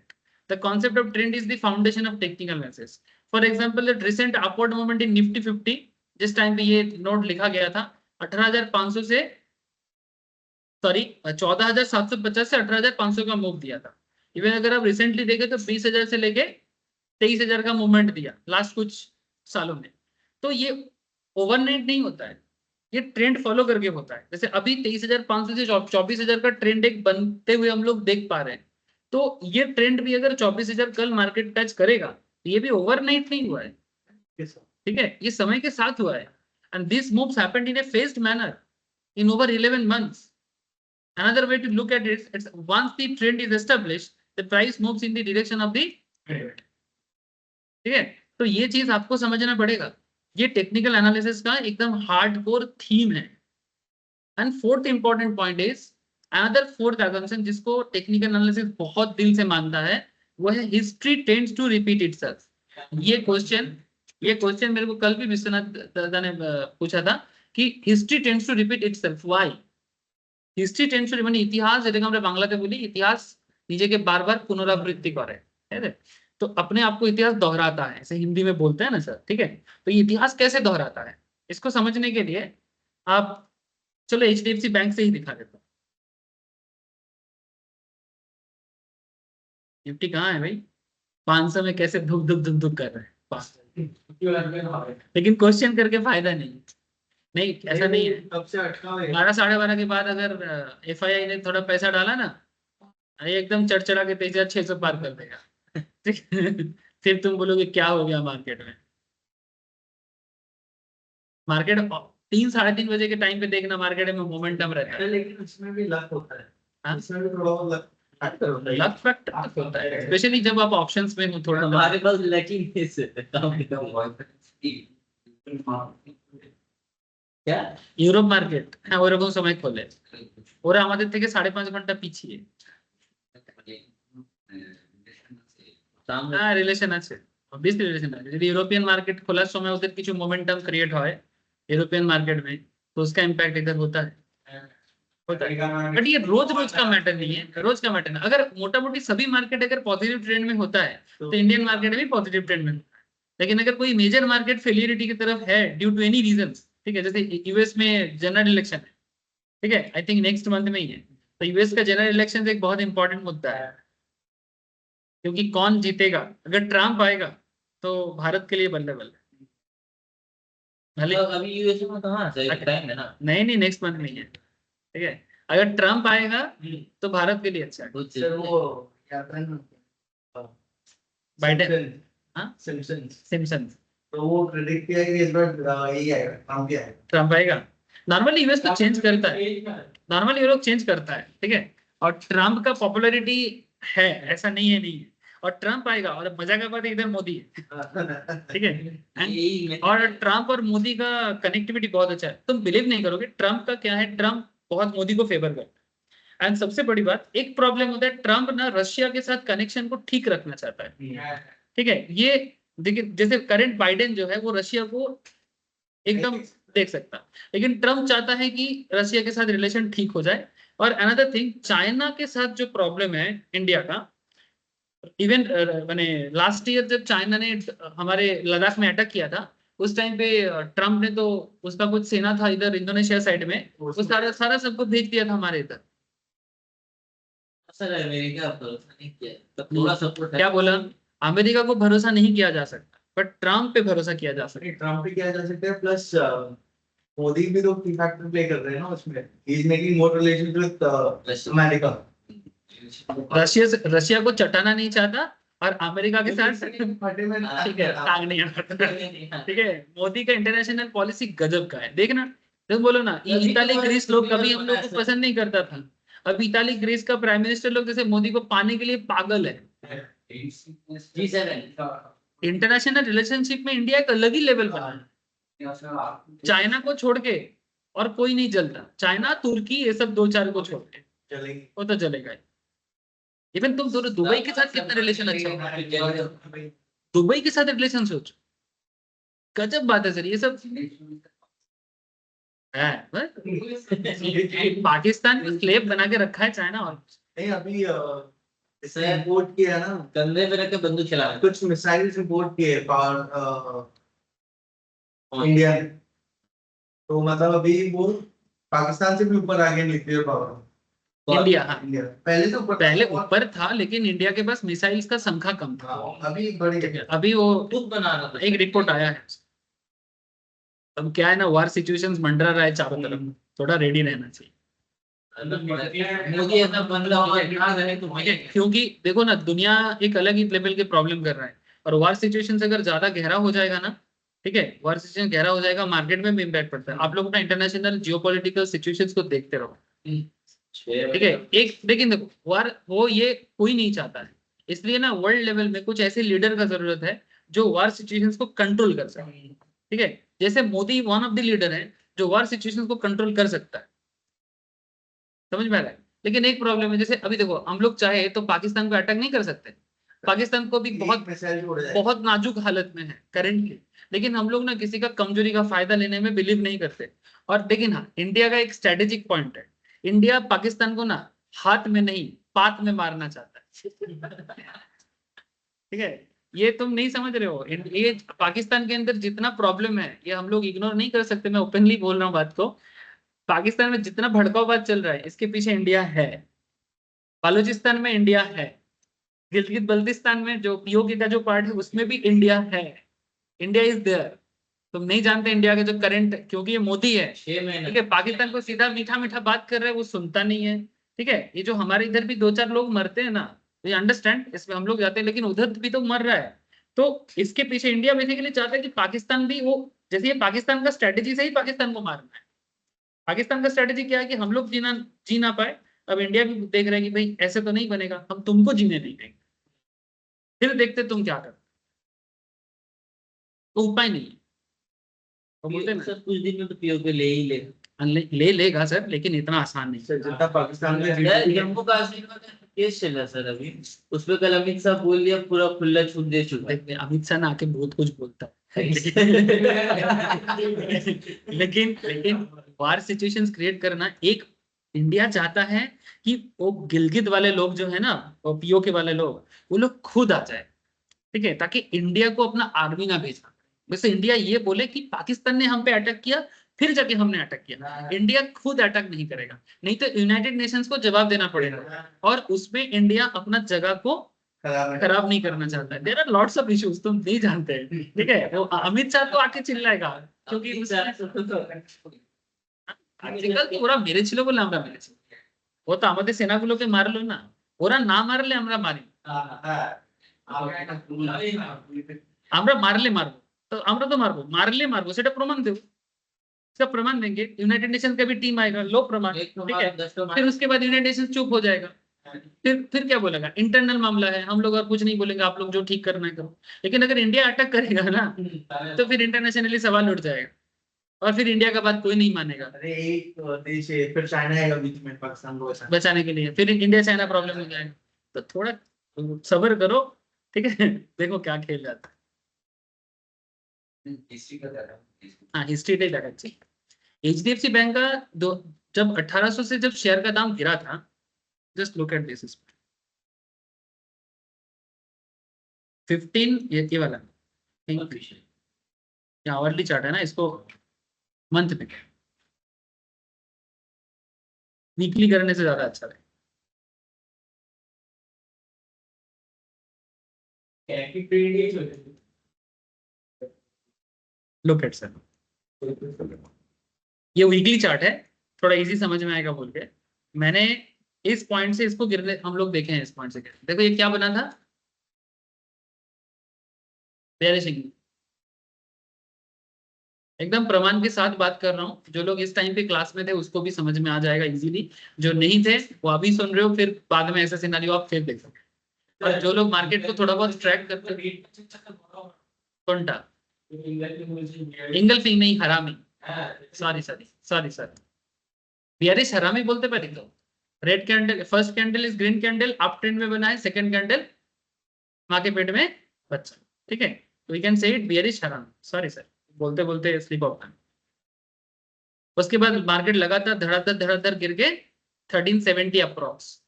The concept of trend is the foundation of technical analysis. For example, the recent upward movement in Nifty 50, जिस time पे ये note लिखा गया था 18,500 से, sorry 14,750 से 18,500 का move दिया था। इवन अगर आप रिसेंटली देखें तो 20,000 से लेके 23,000 का मूवमेंट दिया लास्ट कुछ सालों में। तो ये ओवरनाइट नहीं होता है, ये ट्रेंड फॉलो करके होता है। जैसे अभी 23,500 से 24,000 का ट्रेंड एक बनते हुए हम लोग देख पा रहे हैं। तो ये ट्रेंड भी अगर 24,000 कल मार्केट टच करेगा तो ये भी ओवरनाइट नहीं हुआ है, ठीक है, ये समय के साथ हुआ है। And this moves happened in A phased manner in over 11 months. Another way to look at it, it's once the trend is established, the price moves in the direction of the trend. ठीक है, तो ये चीज आपको समझना पड़ेगा। ये technical analysis का एकदम हार्डकोर थीम है। And fourth important point is another fourth assumption जिसको टेक्निकल एनालिसिस बहुत दिल से मानता है, वो है history tends to repeat itself. ये क्वेश्चन मेरे को कल भी विश्वनाथ दादा ने पूछा था कि history tends to repeat itself, why? History tends to, মানে ইতিহাস যেটাকে আমরা বাংলাতে বলি, ইতিহাস নিজেকে বারবার পুনরাवृत्ति করে, है ना? तो अपने आप को इतिहास दोहराता है, ऐसे हिंदी में बोलते हैं ना सर, ठीक है। तो ये इतिहास कैसे दोहराता है, इसको समझने के लिए आप चलो HDFC बैंक से ही दिखा देता हूँ। निफ्टी कहाँ है भाई? 500 में कैसे धुक धुक धुक धुक कर रहे हैं, लेकिन क्वेश्चन करके फायदा नहीं, ऐसा नहीं है। कब से अटका हुआ है? 12 साढ़े 12 के बाद अगर FII ने थोड़ा पैसा डाला ना, ये एकदम चढ़ के 23,600 पार कर देगा। फिर तुम बोलोगे क्या हो गया मार्केट में। मार्केट 3 साढ़े 3 बजे के टाइम पे देखना, मार्केट में मोमेंटम रहता है। लेकिन उसमें भी लक होता है, हाँ? इसमें भी थोड़ा बहुत लक फैक्टर होता है। लक फैक्टर होता है, स्पेशली जब आप ऑप्शंस में हो थोड़ा। हमारे पास लकी क्या ইউরোপ মার্কেট, হ্যাঁ ওইরকম সময় খোলে, ওরা আমাদের থেকে 5.5 ঘন্টা পিছিয়ে। হ্যাঁ রিলেশন আছে, অবভিয়াসলি রিলেশন আছে। যদি ইউরোপিয়ান মার্কেট খোলার সময় ওদের কিছু মোমেন্টাম ক্রিएट হয় यूरोपियन मार्केट में, तो उसका इम्पैक्ट इधर होता है। बट ये रोज का मैटर नहीं है, रोज का मैटर नहीं। अगर मोटा मोटी सभी मार्केट अगर पॉजिटिव ट्रेंड में होता है तो इंडियन मार्केट भी पॉजिटिव ट्रेंड में होता है। लेकिन अगर कोई मेजर मार्केट फेलियरिटी की तरफ है ड्यू टू एनी रीजन, ठीक है, जैसे यूएस में जनरल इलेक्शन है, ठीक है, आई थिंक नेक्स्ट मंथ में ही है, तो यूएस का जनरल इलेक्शन एक बहुत इंपॉर्टेंट मुद्दा है, क्योंकि कौन जीतेगा। अगर ट्रम्प आएगा तो भारत के लिए बल्ले बल्ले। अभी यूएसए में कहाँ है, टाइम है ना? नहीं नेक्स्ट मंथ में ही है, ठीक है। अगर ट्रम्प आएगा तो भारत के लिए अच्छा है। कुछ सर वो क्या था ना, बाइडेन, हाँ सिम्पसन, सिम्पसन, तो वो प्रेडिक्ट किया कि इस बार यही आएगा, ट्रम्प ही आएगा। ट्रम्प आएगा। नॉर्मली यूएस तो चेंज करता है, नॉर्मली यूरोप चेंज करता है, ठीक है। और ट्रम्प का पॉपुलैरिटी है, ऐसा नहीं है और ट्रम्प आएगा और मजा का बात इधर मोदी है, ठीक है। और ट्रम्प और मोदी का कनेक्टिविटी बहुत अच्छा है, तुम बिलीव नहीं करोगे। ट्रम्प का क्या है, ट्रम्प बहुत मोदी को फेवर करता है। एंड सबसे बड़ी बात, एक प्रॉब्लम होता है, ट्रम्प ना रशिया के साथ कनेक्शन को ठीक रखना चाहता है, ठीक है। ये देखिए जैसे करंट बाइडेन जो है वो रशिया को एकदम देख सकता, लेकिन ट्रम्प चाहता है कि रशिया के साथ रिलेशन ठीक हो जाए। और अनदर थिंग, चाइना के साथ जो प्रॉब्लम है इंडिया का, इवन मैंने लास्ट ईयर जब चाइना ने हमारे लद्दाख में अटैक किया था, उस टाइम पे ट्रम्प ने तो उसका कुछ सेना था इधर इंडोनेशिया साइड में, वो सारा सबको भेज दिया था हमारे इधर। सर अमेरिका भरोसा नहीं किया, तब थोड़ा सपोर्ट क्या बोला? अमेरिका को भरोसा नहीं किया जा सकता, बट ट्रम्प पे भरोसा किया जा सकता है। ट्रम्प पे किया जा सकता है, प्लस मोदी भी तो की फैक्टर प्ले कर रहे हैं ना उसमें। He is making more relations with America. Russia को चटाना नहीं चाहता और अमेरिका के साथ फटे में ठीक है टांग नहीं अड़ाता, ठीक है। मोदी का इंटरनेशनल पॉलिसी गजब का है, देखना। तुम बोलो ना इताली ग्रीस लोग कभी हम लोग को पसंद नहीं करता था, अब इताली ग्रीस का प्राइम मिनिस्टर लोग जैसे मोदी को पाने के लिए पागल है। इंटरनेशनल रिलेशनशिप में इंडिया एक अलग ही लेवल पर है, चाइना को छोड़ के और कोई नहीं जलता, चाइना तुर्की ये सब 2-4 को छोड़ के, चलेगी। वो तो जलेगा ही। इवन तुम दोनों दुबई के साथ कितना रिलेशन अच्छा हो, दुबई के साथ रिलेशन सोचो, गजब बात है सर ये सब है। पाकिस्तान में स्लेव बना के रखा है चाइना। और नहीं अभी इसने इम्पोर्ट किया है ना, कंधे पे रख के बंदूक चला रहा है। कुछ मिसाइल्स इम्पोर्ट किए पावर इंडिया ने, तो मतलब अभी वो पाकिस्तान से भी ऊपर आ गया न्यूक्लियर पावर। इंडिया, हाँ इंडिया पहले तो ऊपर पहले ऊपर था, लेकिन इंडिया के पास मिसाइल्स का संख्या कम था। अभी बढ़ गया। अभी वो खुद बना रहा था। एक रिपोर्ट आया है। अब क्या है ना, वार सिचुएशंस मंडरा रहा है चारों तरफ, थोड़ा रेडी रहना चाहिए। मोदी ऐसा बंदा ना रहे तो मजे। क्योंकि देखो ना, दुनिया एक अलग ही लेवल के प्रॉब्लम कर रहा है, और वार सिचुएशन अगर ज्यादा गहरा हो जाएगा ना, ठीक है, वार सिचुएशन गहरा हो जाएगा, मार्केट में भी इम्पैक्ट पड़ता है। आप लोग अपना इंटरनेशनल जियोपॉलिटिकल सिचुएशंस को देखते रहो, ठीक है। एक लेकिन देखो, वार वो ये कोई नहीं चाहता है, इसलिए ना वर्ल्ड लेवल में कुछ ऐसे लीडर का जरूरत है जो वार सिचुएशंस को कंट्रोल कर सके, ठीक है। जैसे Modi one of the leader है जो वार सिचुएशंस को कंट्रोल कर सकता है, समझ में आ रहा है। लेकिन एक प्रॉब्लम है, जैसे अभी देखो, हम लोग चाहे तो पाकिस्तान को अटैक नहीं कर सकते, पाकिस्तान को भी बहुत मिसाइल छोड़ जाएगा। बहुत नाजुक हालत में है करेंटली, लेकिन हम लोग ना किसी का कमजोरी का फायदा लेने में बिलीव नहीं करते। और लेकिन हाँ, इंडिया का एक स्ट्रेटेजिक पॉइंट है, इंडिया पाकिस्तान को ना हाथ में नहीं पात में मारना चाहता है, ठीक है। ये तुम नहीं समझ रहे हो, ये पाकिस्तान के अंदर जितना प्रॉब्लम है ये हम लोग इग्नोर नहीं कर सकते। मैं ओपनली बोल रहा हूँ बात को, पाकिस्तान में जितना भड़काऊबाज चल रहा है इसके पीछे इंडिया है, बलूचिस्तान में इंडिया है, गिलगित बल्तिस्तान में जो पीओके का जो पार्ट है उसमें भी इंडिया है, इंडिया इज देयर। तुम नहीं जानते इंडिया के जो करंट, क्योंकि ये मोदी है, 6 महीने ठीक है, पाकिस्तान को सीधा मीठा मीठा बात कर रहे हैं, वो सुनता नहीं है, ठीक है। ये जो हमारे इधर भी 2-4 लोग मरते हैं ना, ये अंडरस्टैंड, इसमें हम लोग जाते हैं, लेकिन उधर भी तो मर रहा है। तो इसके पीछे इंडिया बेसिकली चाहता है कि पाकिस्तान भी वो, जैसे ये पाकिस्तान का स्ट्रेटेजी से ही पाकिस्तान को मारना है। पाकिस्तान का स्ट्रेटेजी क्या है कि हम लोग जी ना पाए, अब इंडिया भी देख रहा है कि भाई ऐसे तो नहीं बनेगा, हम तुमको जीने नहीं देंगे, फिर देखते तुम क्या करते, तो उपाय नहीं है। तो बोलते ना सर कुछ दिन में तो पीओके ले ही लेगा। ले लेगा सर, लेकिन इतना आसान नहीं। सर जितना पाकिस्तान में यार जम्मू कश्मीर का केस चल रहा है सर अभी, उस पे कल अमित शाह बोल दिया पूरा खुला छूट दे चुका है। अमित शाह ना आके बहुत कुछ बोलता है, लेकिन वार सिचुएशंस क्रिएट करना, एक इंडिया चाहता है कि वो गिलगित वाले लोग जो है ना, वो पीओके वाले लोग, वो लोग खुद आ जाए, ठीक है, ताकि इंडिया को अपना आर्मी ना भेजना। वैसे इंडिया ये बोले कि पाकिस्तान ने हम पे अटैक किया, फिर जाके हमने अटैक किया, इंडिया खुद अटैक नहीं करेगा, नहीं तो यूनाइटेड नेशंस को जवाब देना पड़ेगा, और उसमें इंडिया अपना जगह को खराब नहीं करना चाहता है। There are lots of issues, तुम नहीं जानते हैं, ठीक है। वो अमित शाह तो आके चिल्लाएगा, क्योंकि आजकल तो पूरा मेरे ছিল বলে আমরা মেরেছি, ও তো আমাদের সেনাগুলোকে মারলো না, ওরা না মারলে আমরা মারি, আমরা মারলে মারবো, तो আমরা তো মারবো, মারলে মারবো, সেটা প্রমাণ দেবো, इसका प्रमाण देंगे, यूनाइटेड नेशन का भी टीम आएगा, लो प्रमाण, ठीक है। फिर उसके बाद यूनाइटेड नेशन चुप हो जाएगा, फिर क्या बोलेगा, इंटरनल मामला है, हम लोग और कुछ नहीं बोलेंगे, आप लोग जो ठीक करना है करो। लेकिन अगर इंडिया अटैक करेगा ना, तो फिर इंटरनेशनली सवाल उठ जाएगा, और फिर इंडिया का बात कोई नहीं मानेगा। अरे एक देश है, फिर चाइना आएगा बीच में पाकिस्तान को बचाने के लिए, फिर इंडिया चाइना प्रॉब्लम हो जाएगा। तो थोड़ा सब्र करो, ठीक है, देखो क्या खेल जाता है। हाँ हिस्ट्री नहीं देखा चाहिए। एचडीएफसी बैंक का जब 1800 से जब शेयर का दाम गिरा था, जस्ट लुक एट दिस 15, ये वाला आवरली चार्ट है ना, इसको मंथ में वीकली करने से ज्यादा अच्छा है। लुक एट सर, ये वीकली चार्ट है, थोड़ा इजी समझ में आएगा बोल के मैंने इस पॉइंट से इसको गिरने, हम लोग देखे हैं इस पॉइंट से गिरने। देखो ये क्या बना था, बेयरिश, एकदम प्रमाण के साथ बात कर रहा हूँ। जो लोग इस टाइम पे क्लास में थे उसको भी समझ में आ जाएगा इजीली, जो नहीं थे वो अभी सुन रहे हो, फिर बाद में ऐसा सिनेरियो आप फिर देख सकते। और जो लोग मार्केट को थोड़ा बहुत ट्रैक करते, कौनटा इंगल्फिंग नहीं, हरामी, सॉरी बियरिश हरामी बोलते पहले तो red candle first candle is green candle up trend में बना है सेकंड कैंडल माँ के पेट में बच्चा ठीक है तो we can say it bearish harami sorry sir बोलते बोलते स्लिप ऑफ टाइम उसके बाद मार्केट लगातार धड़ाधड़ गिर के 1370 approx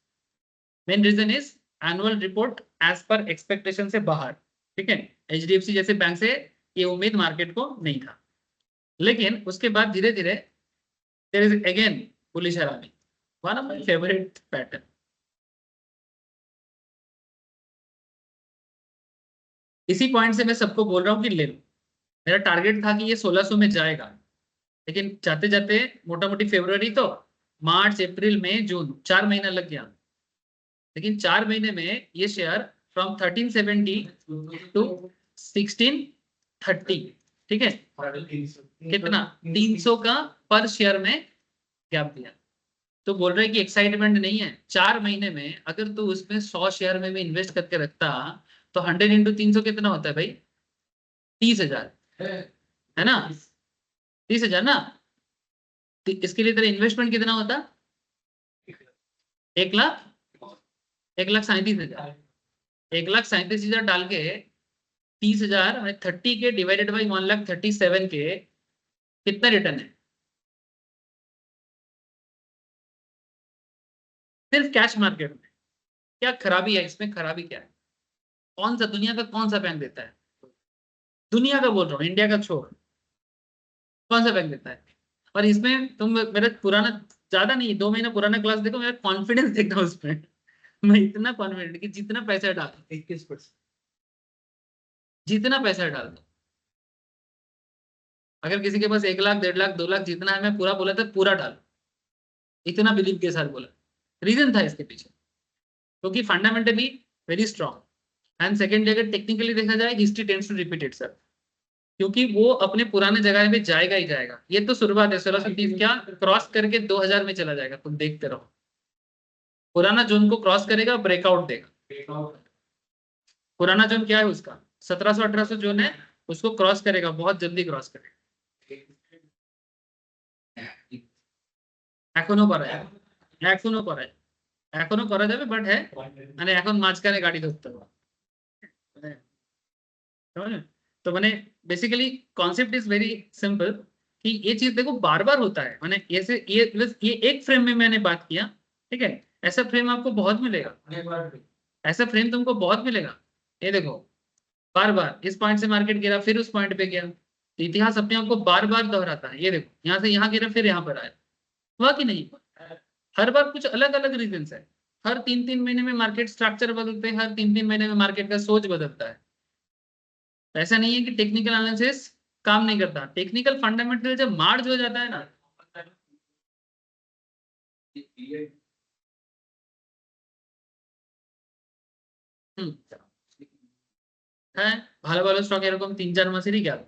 main reason is annual report as per expectation से बाहर ठीक है एचडीएफसी जैसे बैंक से ये उम्मीद मार्केट को नहीं था लेकिन उसके बाद धीरे धीरे there is again bullish harami one of my favourite pattern इसी पॉइंट से मैं सबको बोल रहा हूँ कि ले लो मेरा टारगेट था कि ये 1600 में जाएगा लेकिन जाते जाते मोटा मोटी फरवरी तो मार्च अप्रैल मई जून 4 महीना लग गया लेकिन 4 महीने में ये शेयर फ्रॉम 1370 टू 1630 ठीक है कितना 300 का पर शेयर में गैप दिया तो बोल रहे कि एक्साइटमेंट नहीं है 4 महीने में अगर तू उसमें 100 शेयर में भी इन्वेस्ट करके रखता तो 100 इंटू 300 कितना होता है भाई 30,000 है ना 30,000 ना तो इसके लिए तेरा इन्वेस्टमेंट कितना होता 1,37,000 1,37,000 डाल के 30,000 30 के डिवाइडेड बाई 1,37,000 के कितना रिटर्न है सिर्फ कैश मार्केट में क्या खराबी है इसमें खराबी क्या है कौन सा दुनिया का कौन सा बैंक देता है दुनिया का बोल रहा हूँ इंडिया का छोड़ कौन सा बैंक देता है और इसमें तुम मेरा पुराना ज्यादा नहीं 2 महीना पुराना क्लास देखो मेरा कॉन्फिडेंस देखना उसमें मैं इतना कॉन्फिडेंट कि जितना पैसा डाल 21% जितना पैसा डाल दो अगर किसी के पास 1 लाख 1.5 लाख 2 लाख जितना है मैं पूरा बोला था पूरा डाल इतना बिलीव के साथ बोला रीजन था इसके पीछे क्योंकि fundamentally very strong and secondly अगर टेक्निकली देखा जाए history tends to repeat it sir क्योंकि वो अपने पुराने जगह पे जाएगा ही जाएगा ये तो शुरुआत है 1630 क्या क्रॉस करके 2000 में चला जाएगा तुम देखते रहो पुराना जोन को क्रॉस करेगा ब्रेकआउट देगा पुराना जोन क्या है उसका 1700-1800 जोन है उसको क्रॉस करेगा बहुत जल्दी क्रॉस करेगा এখনো করা যাবে এখনো করা যাবে এখনো করা যাবে বাট है মানে এখন মাঝখানে গাড়ি ধরতে হবে तो मैंने basically concept is very simple कि ये चीज देखो बार बार होता है मैंने ये एक फ्रेम में मैंने बात किया ठीक है ऐसा फ्रेम आपको बहुत मिलेगा ऐसा फ्रेम तुमको बहुत मिलेगा ये देखो बार बार इस पॉइंट से मार्केट गिरा फिर उस पॉइंट पे गया तो इतिहास अपने आप को बार बार दोहराता है ये देखो यहाँ से यहाँ गिरा फिर यहाँ पर आया हुआ कि नहीं हर बार कुछ अलग अलग रीजन है हर 3-3 महीने में मार्केट स्ट्रक्चर बदलते हैं हर 3-3 महीने में मार्केट का सोच बदलता है ऐसा नहीं है कि टेक्निकल एनालिसिस काम नहीं करता टेक्निकल फंडामेंटल जब मार्ज हो जाता है ना হ্যাঁ ভালো ভালো স্টক এরকম 3-4 মাসেরই গ্যাপ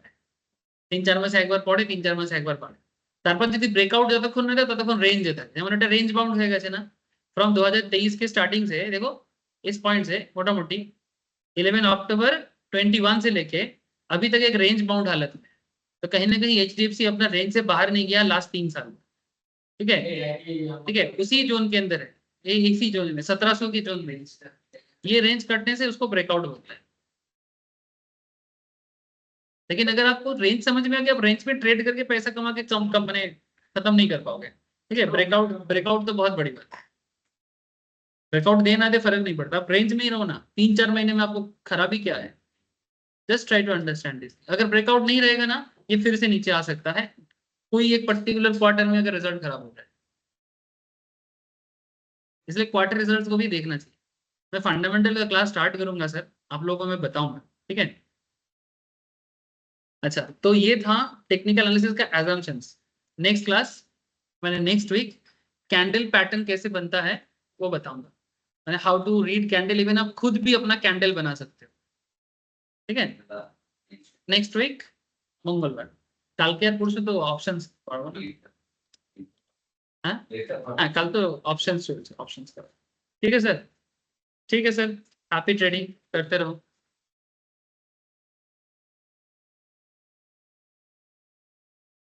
3-4 মাসে একবার পড়ে 3-4 মাসে একবার পড়ে তারপর যদি ব্রেকআউট যতক্ষণ না দেয় ততক্ষণ রেঞ্জে থাকে যেমন একটা রেঞ্জ বাউন্ড হয়ে গেছে না फ्रॉम 2023 के स्टार्टिंग से देखो इस पॉइंट से मोटा मोटी 11 अक्टूबर 21 से लेके अभी तक एक रेंज बाउंड हालत में तो कहीं ना कहीं एचडीएफसी अपना रेंज से बाहर नहीं गया लास्ट 3 साल में ठीक है उसी जोन के अंदर है ये इसी जोन में 1700 की जोन में ये रेंज कटने से उसको ब्रेकआउट होता है लेकिन अगर आपको रेंज समझ में आ गया आप रेंज में ट्रेड करके पैसा कमा के कंपनी खत्म नहीं कर पाओगे ठीक है ब्रेकआउट तो बहुत बड़ी बात है ब्रेकआउट देना दे फर्क नहीं पड़ता आप रेंज में ही रहो ना 3-4 महीने में आपको खराबी क्या है just try to understand this अगर ब्रेकआउट नहीं रहेगा ना ये फिर से नीचे आ सकता है कोई एक पर्टिकुलर क्वार्टर में अगर रिजल्ट खराब हो जाए इसलिए क्वार्टर रिजल्ट को भी देखना चाहिए मैं फंडामेंटल का क्लास स्टार्ट करूंगा सर आप लोगों को मैं बताऊंगा ठीक है अच्छा तो ये था टेक्निकल एनालिसिस का एजम्पशंस नेक्स्ट क्लास मैंने नेक्स्ट वीक कैंडल पैटर्न कैसे बनता है वो बताऊंगा मैंने how to read candle even आप खुद भी अपना कैंडल बना सकते हो ठीक है नेक्स्ट वीक मंगलवार कल के पुरुष तो ऑप्शंस हाँ कल तो ऑप्शंस ऑप्शंस ठीक है सर हैप्पी ट्रेडिंग करते रहो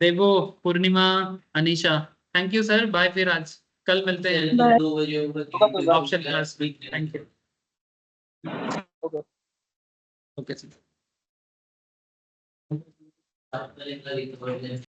Devo, Purnima, Anisha, thank you sir, bye, फिर आज कल मिलते हैं Bye. 2 बजे ऊपर option class. Thank you. Okay sir. आप करेंगे